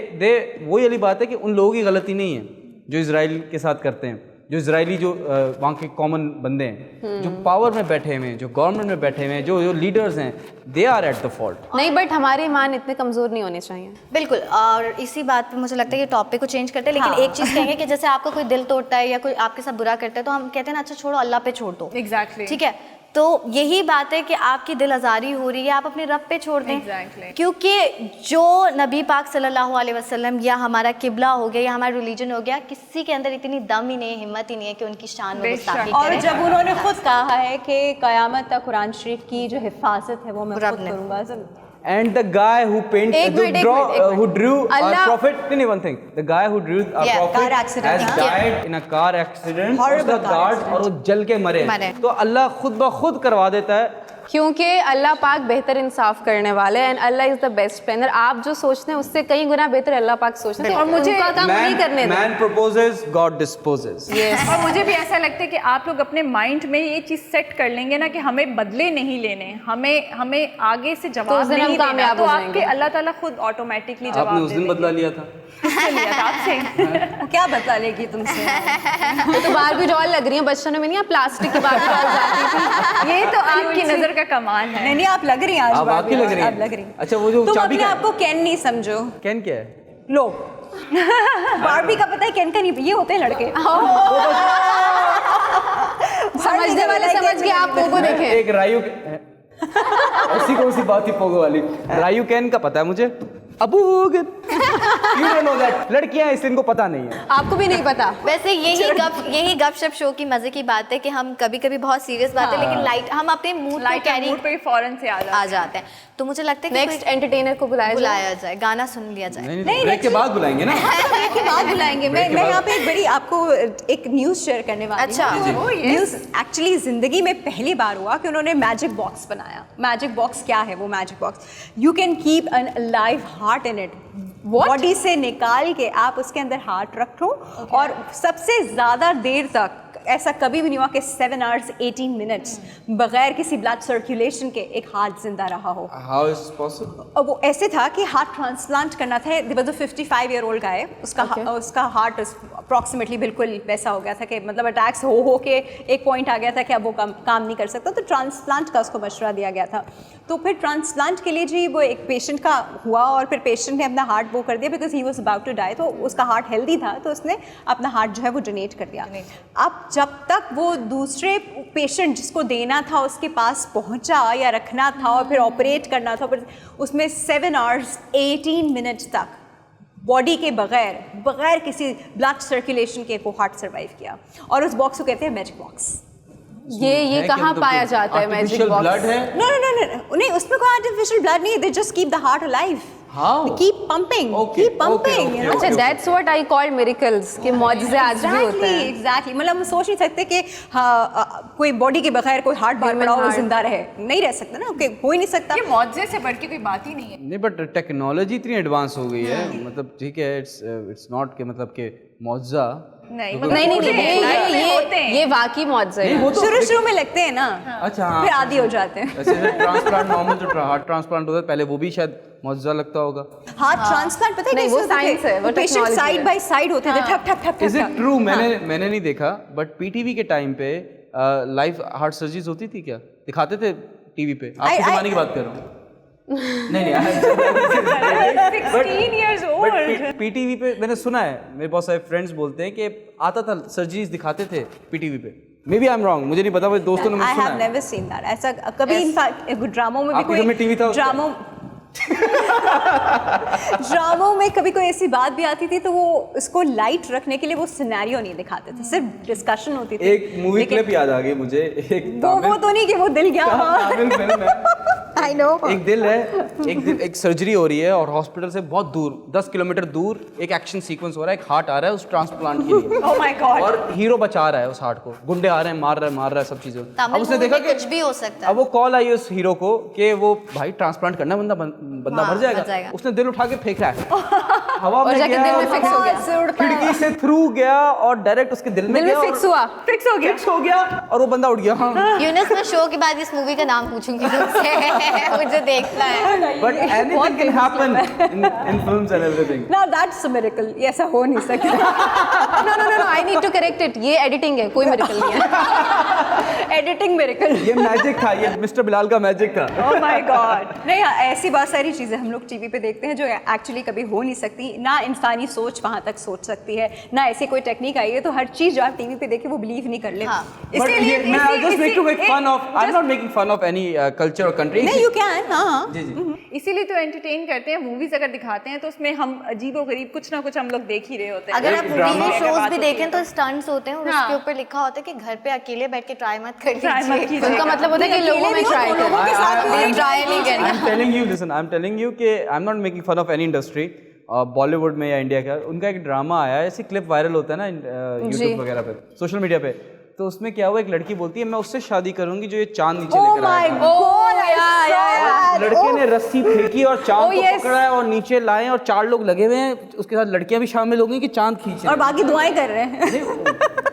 वही वाली बात है कि उन लोगों की गलती नहीं है जो इजराइल के साथ करते हैं, जो इजरायली जो वहाँ के कॉमन बंदे हैं, जो पावर में बैठे हुए हैं, जो गवर्नमेंट में बैठे हुए हैं, जो लीडर्स हैं, they are at the fault. नहीं, बट हमारे ईमान इतने कमज़ोर नहीं होने चाहिए। बिल्कुल। और इसी बात पे मुझे लगता है कि टॉपिक को चेंज करते हैं, लेकिन एक चीज़ कहेंगे कि जैसे आपका कोई दिल तोड़ता है या कोई आपके साथ बुरा करता है, तो हम कहते हैं ना, अच्छा छोड़ो, अल्लाह पे छोड़ दो। एग्जैक्टली, ठीक है। तो यही बात है कि आपकी दिल आज़ारी हो रही है, आप अपने रब पे छोड़ दें। Exactly. क्योंकि जो नबी पाक सल्लल्लाहु अलैहि वसल्लम या हमारा किबला हो गया या हमारा रिलीजन हो गया, किसी के अंदर इतनी दम ही नहीं है, हिम्मत ही नहीं है कि उनकी शान में गुस्ताखी और करें। जब उन्होंने खुद कहा है कि क़यामत तक कुरान शरीफ की जो हिफाजत है वो मैं खुद करूँगा। And the guy who who drew our prophet, one thing, the guy who drew our prophet has died in a car accident, उसका गार्ड और वो जल के मरे। तो अल्लाह खुद ब खुद करवा देता है क्योंकि अल्लाह पाक बेहतर इंसाफ करने वाले हैं, and Allah is the best planner. आप जो सोचते हैं उससे कई गुना बेहतर अल्लाह पाक सोचते हैं, और मुझे उनका काम नहीं करने दें। Man proposes, God disposes. और मुझे भी ऐसा लगता है कि आप लोग अपने माइंड में ये चीज़ सेट कर लेंगे ना कि हमें बदले नहीं लेने, हमें आगे से तो उस जवाब दिन हम नहीं देना, कामयाब तो हो आपके जाएंगे। अल्लाह ताला खुद ऑटोमेटिकली जवाब आपने उस दे दिन देंगे। बदला लिया था। किससे लिया था? आपसे। वो क्या बदला लेगी तुमसे? वो तो बार भी डॉल लग रही है, बचपन में नहीं प्लास्टिक की बार डॉल जाती थी। ये तो आपकी नज़र का कमाल है। नहीं आप लग रही हैं आज, आप वाकई लग रही हैं। आप लग रही हैं। अच्छा, वो जो तुम चाबी अपने का आप को कैन नहीं समझो। कैन क्या है? लो बारबी का पता है, कैन का नहीं, ये होते हैं लड़के। समझने वाले समझ गए, आप पोगो देखें। एक रायू ऐसी कौन सी बात थी पोगो वाली? रायू कैन का पता है मुझे। Abu you don't know that. लड़कियां हैं इसलिए इनको पता नहीं है। आपको भी नहीं पता? वैसे यही गपशप शो की मजे की बात है कि हम कभी कभी बहुत सीरियस बात है लेकिन लाइट हम अपने मूड को लाइट कैरी मूड पे फौरन से आ जाते हैं। तो मुझे लगता है कि नेक्स्ट एंटरटेनर को बुलाया जाए, गाना सुन लिया जाए। नहीं, ब्रेक के बाद बुलाएंगे ना। ब्रेक के बाद बुलाएंगे। मैं यहाँ पे एक बड़ी आपको एक न्यूज़ शेयर करने वाली अच्छा। हूँ। न्यूज़ एक्चुअली ज़िंदगी में पहली बार हुआ कि उन्होंने मैजिक बॉक्स बनाया। मैजिक बॉक्स क्या है? वो magic box, you can keep an live heart in it. Body से निकाल के आप उसके अंदर हार्ट रखो और सबसे ज़्यादा देर तक, ऐसा कभी भी नहीं हुआ कि 7 hours 18 minutes बगैर किसी ब्लड सर्कुलेशन के एक हार्ट जिंदा रहा हो। How is possible? और वो ऐसे था कि हार्ट ट्रांसप्लांट करना था। देयर वाज अ 55-year-old गाय, उसका हार्ट अप्रॉक्सीमेटली बिल्कुल वैसा हो गया था कि मतलब अटैक्स हो के एक पॉइंट आ गया था कि अब वो काम नहीं कर सकता, तो ट्रांसप्लांट का उसको मशवरा दिया गया था। तो फिर ट्रांसप्लांट के लिए जी वो एक पेशेंट का हुआ और फिर पेशेंट ने अपना हार्ट वो कर दिया because he was about to die. तो उसका हार्ट हेल्दी था तो उसने अपना हार्ट जो है वो डोनेट कर दिया। अब जब तक वो दूसरे पेशेंट जिसको देना था उसके पास पहुंचा या रखना था और फिर ऑपरेट करना था, फिर उसमें 7 hours 18 minutes तक बॉडी के बगैर किसी ब्लड सर्कुलेशन के वो हार्ट सर्वाइव किया। और उस बॉक्स को कहते हैं मैजिक बॉक्स। ये कहाँ पाया जाता है मैजिक बॉक्स? ब्लड है? नो नहीं, उसमें कोई आर्टिफिशियल ब्लड नहीं है। They just keep the heart alive. How? Keep pumping, Okay, keep pumping. okay, अच्छा, that's what I call miracles, कि मौजज़े आज भी होते हैं। एग्जैक्टली। मतलब हम सोच नहीं सकते कि कोई बॉडी के बगैर कोई हार्ट बाहर पड़ा हो वो जिंदा रहे, नहीं रह सकता ना, हो ही नहीं सकता। ये मौजे से बढ़ के कोई बात ही नहीं है। नहीं, बट टेक्नोलॉजी इतनी एडवांस हो गई है, मतलब ठीक है, इट्स नॉट के मतलब के मौजा नहीं, ये वाकई मौजज़ा है। शुरू में लगते हैं ना, अच्छा, हाँ, फिर आदी हो जाते हैं। ऐसे ट्रांसप्लांट नॉर्मल जो हार्ट ट्रांसप्लांट होता है पहले वो भी शायद मौजा लगता होगा। हार्ट ट्रांसप्लांट पता है नहीं, कैसे वो होते थे? science है, वो पेशेंट technology साइड है। बाय साइड होते थे, ठप ठप ठप इज इट ठप। ट्रू? मैंने नहीं देखा, बट पीटीवी के टाइम पे लाइव हार्ट सर्जरीज होती थी क्या? दिखाते थे टीवी पे? आपके जमाने की बात कर रहा हूँ। नहीं 16 years old। बट पीटीवी पे मैंने सुना है, मेरे बहुत सारे फ्रेंड्स बोलते हैं कि आता था, सर्जरीज दिखाते थे पीटीवी पे। Maybe I am wrong, मुझे नहीं पता, मेरे दोस्तों ने मुझे I सुना have है। never seen that। ऐसा कभी इनफैक्ट ड्रामों में भी आपके घर में टीवी था उस ड्रामों ड्रामों में कभी कोई ऐसी बात भी आती थी तो वो इसको लाइट रखने के लिए वो सिनेरियो नहीं दिखाते थे, सिर्फ डिस्कशन होती थी। एक मूवी क्लिप याद आ गई मुझे, एक वो तो नहीं कि वो दिल गया। तमिल फिल्म है। I know. एक दिल है, एक सर्जरी हो रही है और हॉस्पिटल से बहुत दूर 10 किलोमीटर दूर एक एक्शन सीक्वेंस हो रहा है, एक हार्ट आ रहा है उस ट्रांसप्लांट के लिए। Oh my God। और हीरो बचा रहा है उस हार्ट को, गुंडे आ रहे हैं, मार रहा है सब चीजें। अब उसने देखा कि कुछ भी हो सकता है। अब वो कॉल आई उस हीरो को कि वो भाई ट्रांसप्लांट करना, बंदा मर जाएगा। उसने दिल उठा के फेंक रहा है हवा में, जाके दिल में फिक्स हो गया, खिड़की से थ्रू गया और डायरेक्ट उसके दिल में गया, फिक्स हुआ, फिक्स हो गया और वो बंदा उठ गया। हाँ, यूनिस, मैं शो के बाद इस मूवी का नाम पूछूंगी तुमसे। मुझे देखना है। But anything can happen in films and everything. Now that's a miracle। ये ऐसा हो नहीं सकता। No I need to correct it, ये एडिटिंग है, कोई मिरेकल नहीं है। Editing miracle. ये मैजिक था, ये मिस्टर बिलाल का मैजिक था। Oh my God। नहीं, ऐसी बहुत सारी चीज़ें हम लोग टीवी पे देखते हैं जो एक्चुअली कभी हो नहीं सकती। ना इंसानी सोच वहाँ तक सोच सकती है, ना ऐसी कोई टेक्निक आई है, तो हर चीज़ जो आप टीवी पे देखें वो बिलीव नहीं कर ले। But मैं just make to make fun of, I'm not making fun of any culture or country। नहीं, you can। हाँ, जी जी। इसीलिए तो एंटरटेन करते हैं। मूवीज अगर दिखाते हैं तो उसमें हम अजीबो गरीब कुछ ना कुछ हम लोग देख ही रहे होते हैं। अगर आप मूवी में शोज भी होती देखें है तो स्टंट्स होते हैं और उसके ऊपर लिखा होता है कि घर पे अकेले बैठ के ट्राई मत कीजिए। उनका मतलब होता है कि लोगों में ट्राई करें, ट्राई नहीं करना। I'm telling you, listen, I'm telling you कि I'm not making fun of any industry, Bollywood में या इंडिया का। उनका एक ड्रामा आया है, ऐसी क्लिप वायरल होता है ना यूट्यूब वगैरह पे, सोशल मीडिया पे। तो उसमें क्या हुआ, एक लड़की बोलती है मैं उससे शादी करूंगी जो ये चांद नीचे Oh लेकर my आएगा। God, I saw that. लड़के ने रस्सी फेंकी और चांद Oh, को yes. पकड़ा है और नीचे लाए और 4 लोग लगे हुए हैं, उसके साथ लड़कियां भी शामिल हो गई कि चांद खींचे। और बाकी दुआएं कर रहे हैं। नहीं,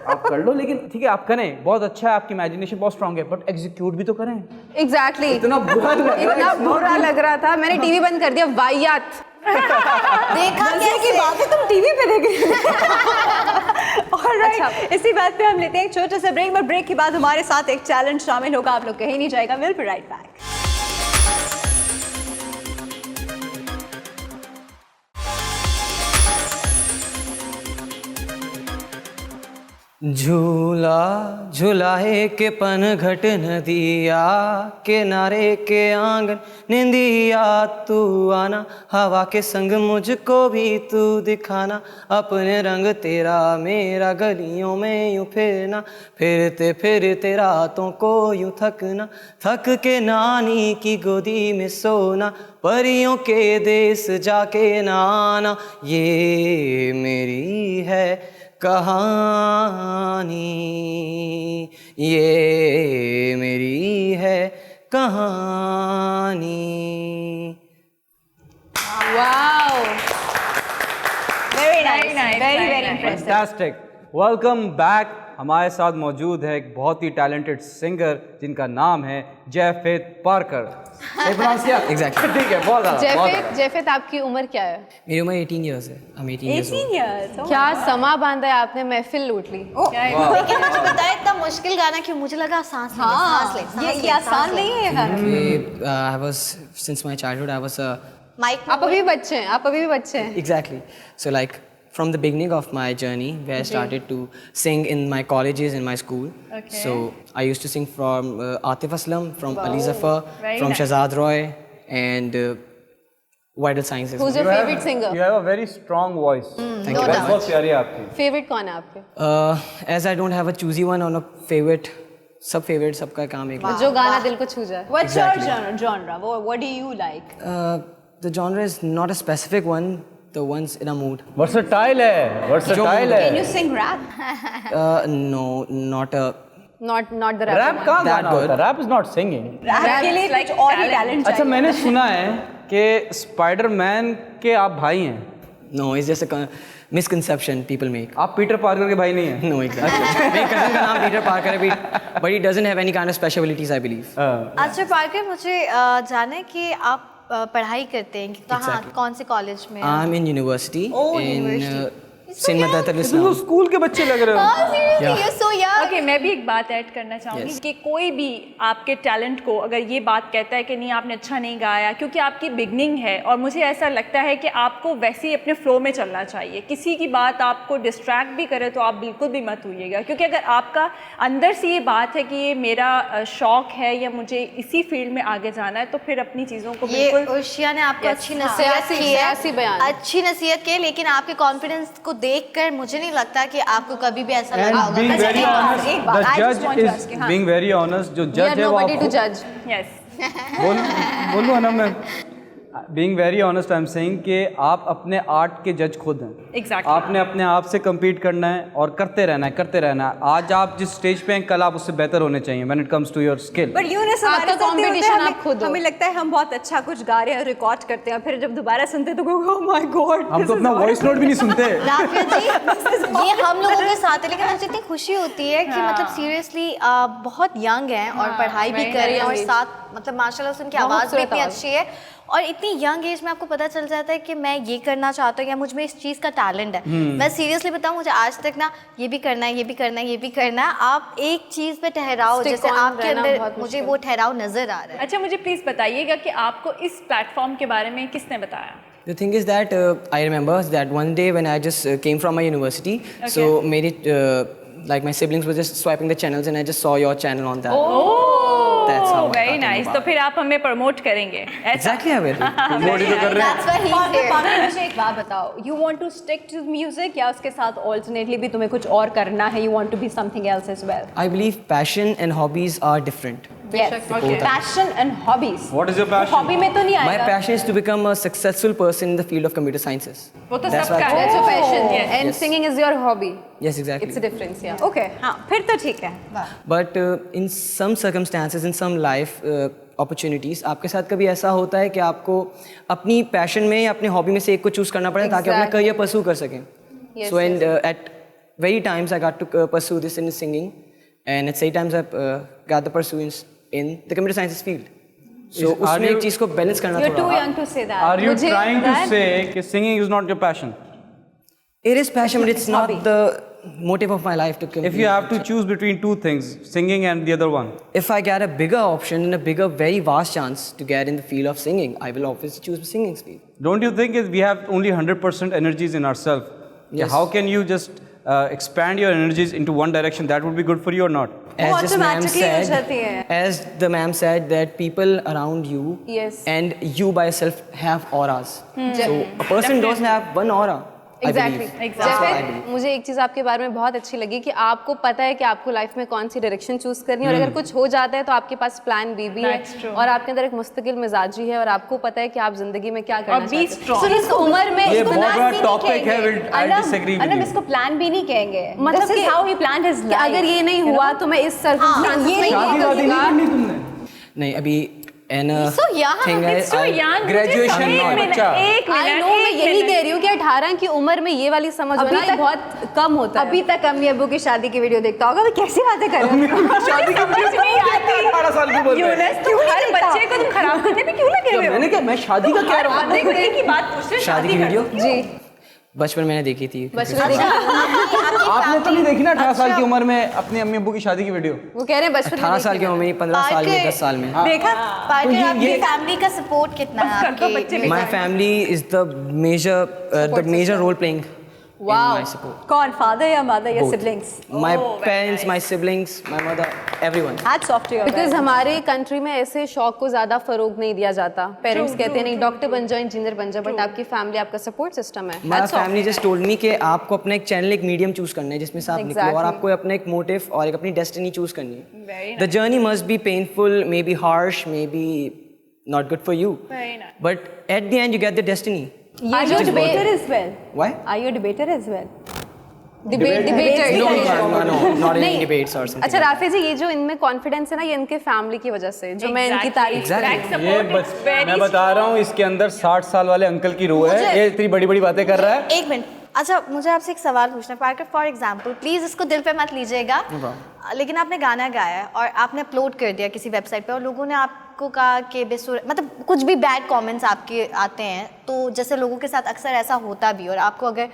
आप कर लो, लेकिन ठीक है आप करें, बहुत अच्छा है, आपकी इमेजिनेशन बहुत स्ट्रांग है, बट एग्जीक्यूट भी तो करें। एग्जैक्टली इतना बुरा लग रहा है, इतना it's not बुरा लग रहा था, मैंने टीवी बंद कर दिया। वाहियात। देखा मजे की बात है, तुम टीवी पे देख अच्छा। इसी बात पे हम लेते हैं एक छोटा सा ब्रेक, और ब्रेक के बाद हमारे साथ एक चैलेंज शामिल होगा, आप लोग कहीं नहीं जाएगा। Will be right back. झूला झुलाए के पनघट नदिया, किनारे के आंगन निंदिया, तू आना हवा के संग मुझको भी तू दिखाना, अपने रंग तेरा मेरा गलियों में यूं फिरना, फिरते फिरते रातों को यूं थकना, थक के नानी की गोदी में सोना, परियों के देश जाके नाना, ये मेरी है कहानी, ये मेरी है कहानी। Wow, very nice, nice, very very very nice. Impressive. Fantastic. Welcome back. हमारे साथ मौजूद है एक बहुत ही टैलेंटेड सिंगर जिनका नाम है जयफेद पार्कर। सही pronounce किया? Exactly. ठीक है, बहुत ज़्यादा, बहुत ज़्यादा। जयफेद आपकी उम्र क्या है? मेरी उम्र 18 ईयर्स है। I'm 18 years old. 18 years, क्या समा बांधा है आपने, महफिल लूट ली। लेकिन मुझे बताया इतना मुश्किल गाना क्यों, मुझे लगा सांस ले, सांस ले, सांस ये ले, आसान नहीं है यार। I was since my childhood I was mike आप अभी बच्चे हैं, आप अभी भी बच्चे हैं। exactly. So like from the beginning of my journey, where I started to sing in my colleges, in my school. Okay. So I used to sing from Atif Aslam, from Ali Zafar, Very from nice. Shahzad Roy, and Vital Science as Who's well. your favorite singer? You have a very strong voice। Thank you. Voice बहुत प्यारी है आपकी। Favourite कौन है आपके? As I don't have a choosy one or a favorite, सब favorite सबका काम एक। जो गाना दिल को छू जाए। What's your genre? What do you like? The genre is not a specific one. The ones in a mood. Versatile है, वर्सेटाइल Can you है। sing rap? No, not a. Not the rap rap. कहाँ That गाना होता है? good. Rap is not singing. Rap के लिए like कुछ और ही talent. टैलेंट अच्छा, मैंने सुना है कि स्पाइडरमैन के आप भाई हैं। No, it's just a misconception people make. आप पीटर पार्कर के भाई नहीं हैं? No, exactly. मेरे cousin का नाम पीटर पार्कर है, but he doesn't have any kind of special abilities, I believe. अच्छा पार्कर, मुझे जाना है कि आप पढ़ाई करते हैं कि कहाँ, Exactly. कौन से कॉलेज में? I'm in university in university. Saint Madhatul तो Islam. स्कूल के बच्चे लग रहे हो। Seriously, you're so young. Okay, मैं भी एक बात ऐड करना चाहूँगी Yes. कि कोई भी आपके टैलेंट को अगर ये बात कहता है कि नहीं आपने अच्छा नहीं गाया, क्योंकि आपकी बिगनिंग है, और मुझे ऐसा लगता है कि आपको वैसे ही अपने फ्लो में चलना चाहिए। किसी की बात आपको डिस्ट्रैक्ट भी करे तो आप बिल्कुल भी मत होइएगा, क्योंकि अगर आपका अंदर से ये बात है कि ये मेरा शौक है या मुझे इसी फील्ड में आगे जाना है, तो फिर अपनी चीज़ों को ये बिल्कुल उर्शिया ने आपको Yes, अच्छी हाँ। नसीहत की सियासी बयान। है, अच्छी नसीहत की है, लेकिन आपके कॉन्फिडेंस को देखकर मुझे नहीं लगता कि आपको कभी भी ऐसा लगा And होगा। being अच्छा, very एक बात, honest, एक बात, the I just judge want to is ask you, हाँ। being very honest, जो We जज are है वो nobody to आपको judge. यस बोलूँ ना मैं, being very honest I am saying कि आप अपने आर्ट के जज खुद हैं। Exactly. आपने अपने आप से compete करना है और करते रहना है, करते रहना है। आज आप जिस स्टेज पे हैं, कल आप उससे बेहतर होने चाहिए when it comes to your skill। पर यूनिस हमारे आपका साथ ये होता है, competition आप खुद हो। हमें लगता है हम बहुत अच्छा कुछ गा रहे हैं, रिकॉर्ड करते हैं, फिर जब दोबारा सुनते हैं तो ओह माय गॉड, हम तो अपना वॉइस नोट भी नहीं सुनते। राफिया जी, ये हम लोगों के साथ है, लेकिन मुझे इतनी खुशी होती है कि मतलब सीरियसली बहुत यंग हैं और पढ़ाई भी कर रहे हैं, और साथ मतलब माशाल्लाह से उनकी आवाज़ भी इतनी अच्छी है, और इतनी यंग एज में आपको पता चल जाता है कि मैं ये करना चाहता हूँ या मुझ में इस चीज़ का टैलेंट है। मैं सीरियसली बताऊँ, मुझे आज तक ना ये भी करना है, ये भी करना है, ये भी करना है। आप एक चीज़ पे ठहराओ, Stick जैसे on आपके रहना अंदर बहुत मुझे मुश्किल। वो ठहराव नज़र आ रहा है। अच्छा, मुझे प्लीज़ बताइएगा कि आपको इस प्लेटफॉर्म के बारे में किसने बताया? The thing is that I remember that one day when I just came from my university, so made it like my siblings were just swiping the channels and I just saw your channel on that. That's how I very got to know nice. about तो it. फिर आप हमें promote करेंगे ऐसा? Exactly, I will. That's why he's here. पामी, मुझे एक बात बताओ, you want to stick to music या उसके साथ ऑल्टरनेटली भी तुम्हें कुछ और करना है, you want to be something else as well? I believe passion and hobbies are different. Passion and hobbies. What is your passion? Hobby में तो नहीं My आएगा। passion is to become a successful person in the field of computer sciences. वो तो That's सबका why- है। That's your passion. Yes. And singing is your hobby. Yes, exactly. It's a difference, yeah. Okay हाँ फिर तो ठीक है। But in some circumstances, in some life opportunities, आपके साथ कभी ऐसा होता है कि आपको अपनी पैशन में या अपने हॉबी में से एक को चूज करना पड़े ताकि अपना Exactly. करियर परस्यू कर सकें। Yes, So and at very times I got to pursue this in singing, and at same times I got the pursuance in the computer sciences field. So Are उसमें एक you- चीज़ को balance करना You're too थोड़ा। young to say that. Are you मुझे trying to that- say कि singing is not your passion? It is passion, but it's not hobby. the motive of my life to complete. If you have to choose between two things, singing and the other one, If I get a bigger option and a bigger, very vast chance to get in the field of singing, I will obviously choose the singing field. don't you think we have only 100% energies in ourselves? Yes. How can you just expand your energies into one direction? That would be good for you or not? वो As this ma'am automatically हो जाती है। said, as the ma'am said that people around you Yes. and you by yourself have auras. So a person doesn't have one aura. I Exactly. believe. That's what I believe. मुझे एक चीज़ आपके बारे में बहुत अच्छी लगी कि आपको पता है कि आपको लाइफ में कौन सी डायरेक्शन चूज करनी है और अगर कुछ हो जाता है तो आपके पास प्लान बी भी That's है true. और आपके अंदर एक मुस्तकिल मिजाजी है और आपको पता है कि आप जिंदगी में क्या करना और be चाहते strong. हैं। इस उम्र में ये इसको बहुत plan बड़ा भी नहीं topic है, कहेंगे। will- I disagree with Anam you. इसको प्लान भी नहीं कहेंगे। मतलब This is कि- how he planned his कि life. अगर ये नहीं हुआ तो मैं इस सर्कमस्टांसेस में ये करूंगा। नहीं अभी and So young, thing है, It's so I- young. Graduation एक not मिनट, बच्चा। एक आई मिनट, नो मैं एक यही मिनट। कह रही हूँ कि 18 की उम्र में ये वाली समझ अभी होना ये तक- बहुत कम होता है। अभी तक अम्मी अब्बू की शादी की वीडियो देखता होगा। वो कैसी बातें कर रहे हो? शादी की समझ नहीं आती। 18 साल की बोलते हैं। यूनस, तुम हर बच्चे को तुम खराब करने पे क्यों लगे हुए हो? मैंने क्या मैं शादी का कह रहा हूँ। आधे घंटे की बात पूछ रहे हो, शादी की कर वीडियो लो। जी बचपन मैंने देखी थी। बचपन देखा आपने तो नहीं देखी ना 18 साल की उम्र में अपनी अम्मी अब्बू की शादी की वीडियो? वो कह रहे हैं बचपन में 18 साल की देखी उम्र में 15 साल में पार्कर- 10 साल में। देखा? पार्कर आपकी फैमिली का सपोर्ट कितना है कर दो आपके बच्चे My family is the major role playing in my support. कौन? फादर या मदर या Both. Siblings? My parents, my siblings, my mother, everyone. Hats off to your because हमारे कंट्री में ऐसे शौक को ज्यादा फरोग नहीं दिया जाता। पेरेंट्स कहते हैं नहीं डॉक्टर बन जाओ इंजीनियर बन जाओ बट आपकी फैमिली आपका सपोर्ट सिस्टम है। My Hats off. family just told me कि आपको अपना एक चैनल एक मीडियम चूज करना है जिसमें से आप निकलो और Exactly. आपको अपना एक मोटिव और एक अपनी डेस्टिनी चूज करनी है। The journey must be painful, maybe harsh, maybe not good for you. Very nice. But at the end you get the destiny. Are you a debater as well? Why? Are you a debater as well? Debater No, not in नहीं। debates or something. अच्छा Rafe जी ये जो इनमें confidence है ना ये इनके family की वजह से जो मैं इनकी तारीफ कर रही हूँ। ये मैं बता रहा हूँ इसके अंदर 60 साल वाले अंकल की रूह है। ये इतनी बड़ी बड़ी बातें कर रहा है। एक मिनट। अच्छा मुझे आपसे एक सवाल पूछना है पार्कर, फॉर एग्जांपल प्लीज इसको दिल पे मत लीजिएगा, लेकिन आपने गाना गाया है और आपने अपलोड कर दिया किसी वेबसाइट पे और लोगों ने आपको कहा कि बेसुर मतलब कुछ भी बैड कमेंट्स आपके आते हैं, तो जैसे लोगों के साथ अक्सर ऐसा होता भी और आपको अगर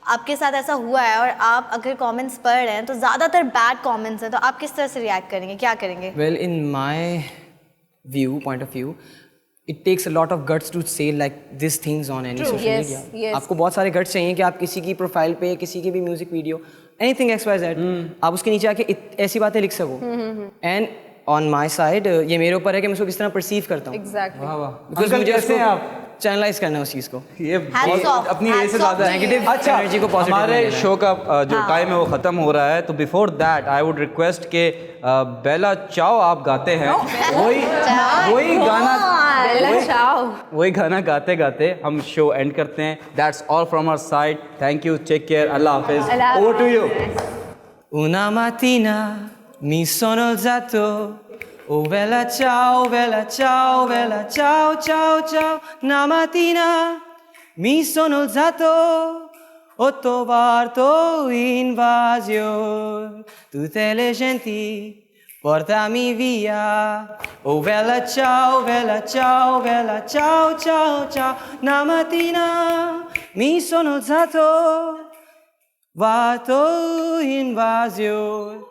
आपके साथ ऐसा हुआ है और आप अगर कमेंट्स पढ़ रहे हैं तो ज़्यादातर बैड कमेंट्स हैं, तो आप किस तरह से रिएक्ट करेंगे, क्या करेंगे? Well, in my point of view, it takes a lot of guts to say like these things on any social Yes, media. yes. आपको बहुत सारे guts चाहिए कि आप किसी की प्रोफाइल पे किसी की भी म्यूजिक वीडियो anything XYZ आप उसके नीचे आके ऐसी बातें लिख सको। And on my side ये मेरे ऊपर है कि मैं उसको किस तरह परसीव करता हूँ। एग्जैक्टली Because अंकल, मुझे कैसे हैं उसको आप? चैनलाइज करना है उस चीज़ को। ये Hats off, अपनी एज से hats off ज़्यादा to you. नेगेटिव अच्छा, energy को positive हमारे में लेना है। शो का जो टाइम है वो ख़त्म हो रहा है, तो before that I would request के बेला चाओ आप गाते हैं वही गाना गाते गाते हम शो एंड करते हैं। That's all from our side. Thank you, take care, अल्लाह हाफिज। Over to you. Una mattina mi sono alzato, oh bella ciao, bella ciao, bella ciao, ciao, ciao. Una mattina mi sono alzato, ho trovato invasion, tutte le genti portami via. Oh bella ciao, bella ciao, bella ciao, ciao, ciao. Una mattina mi sono alzato, Vato invasion.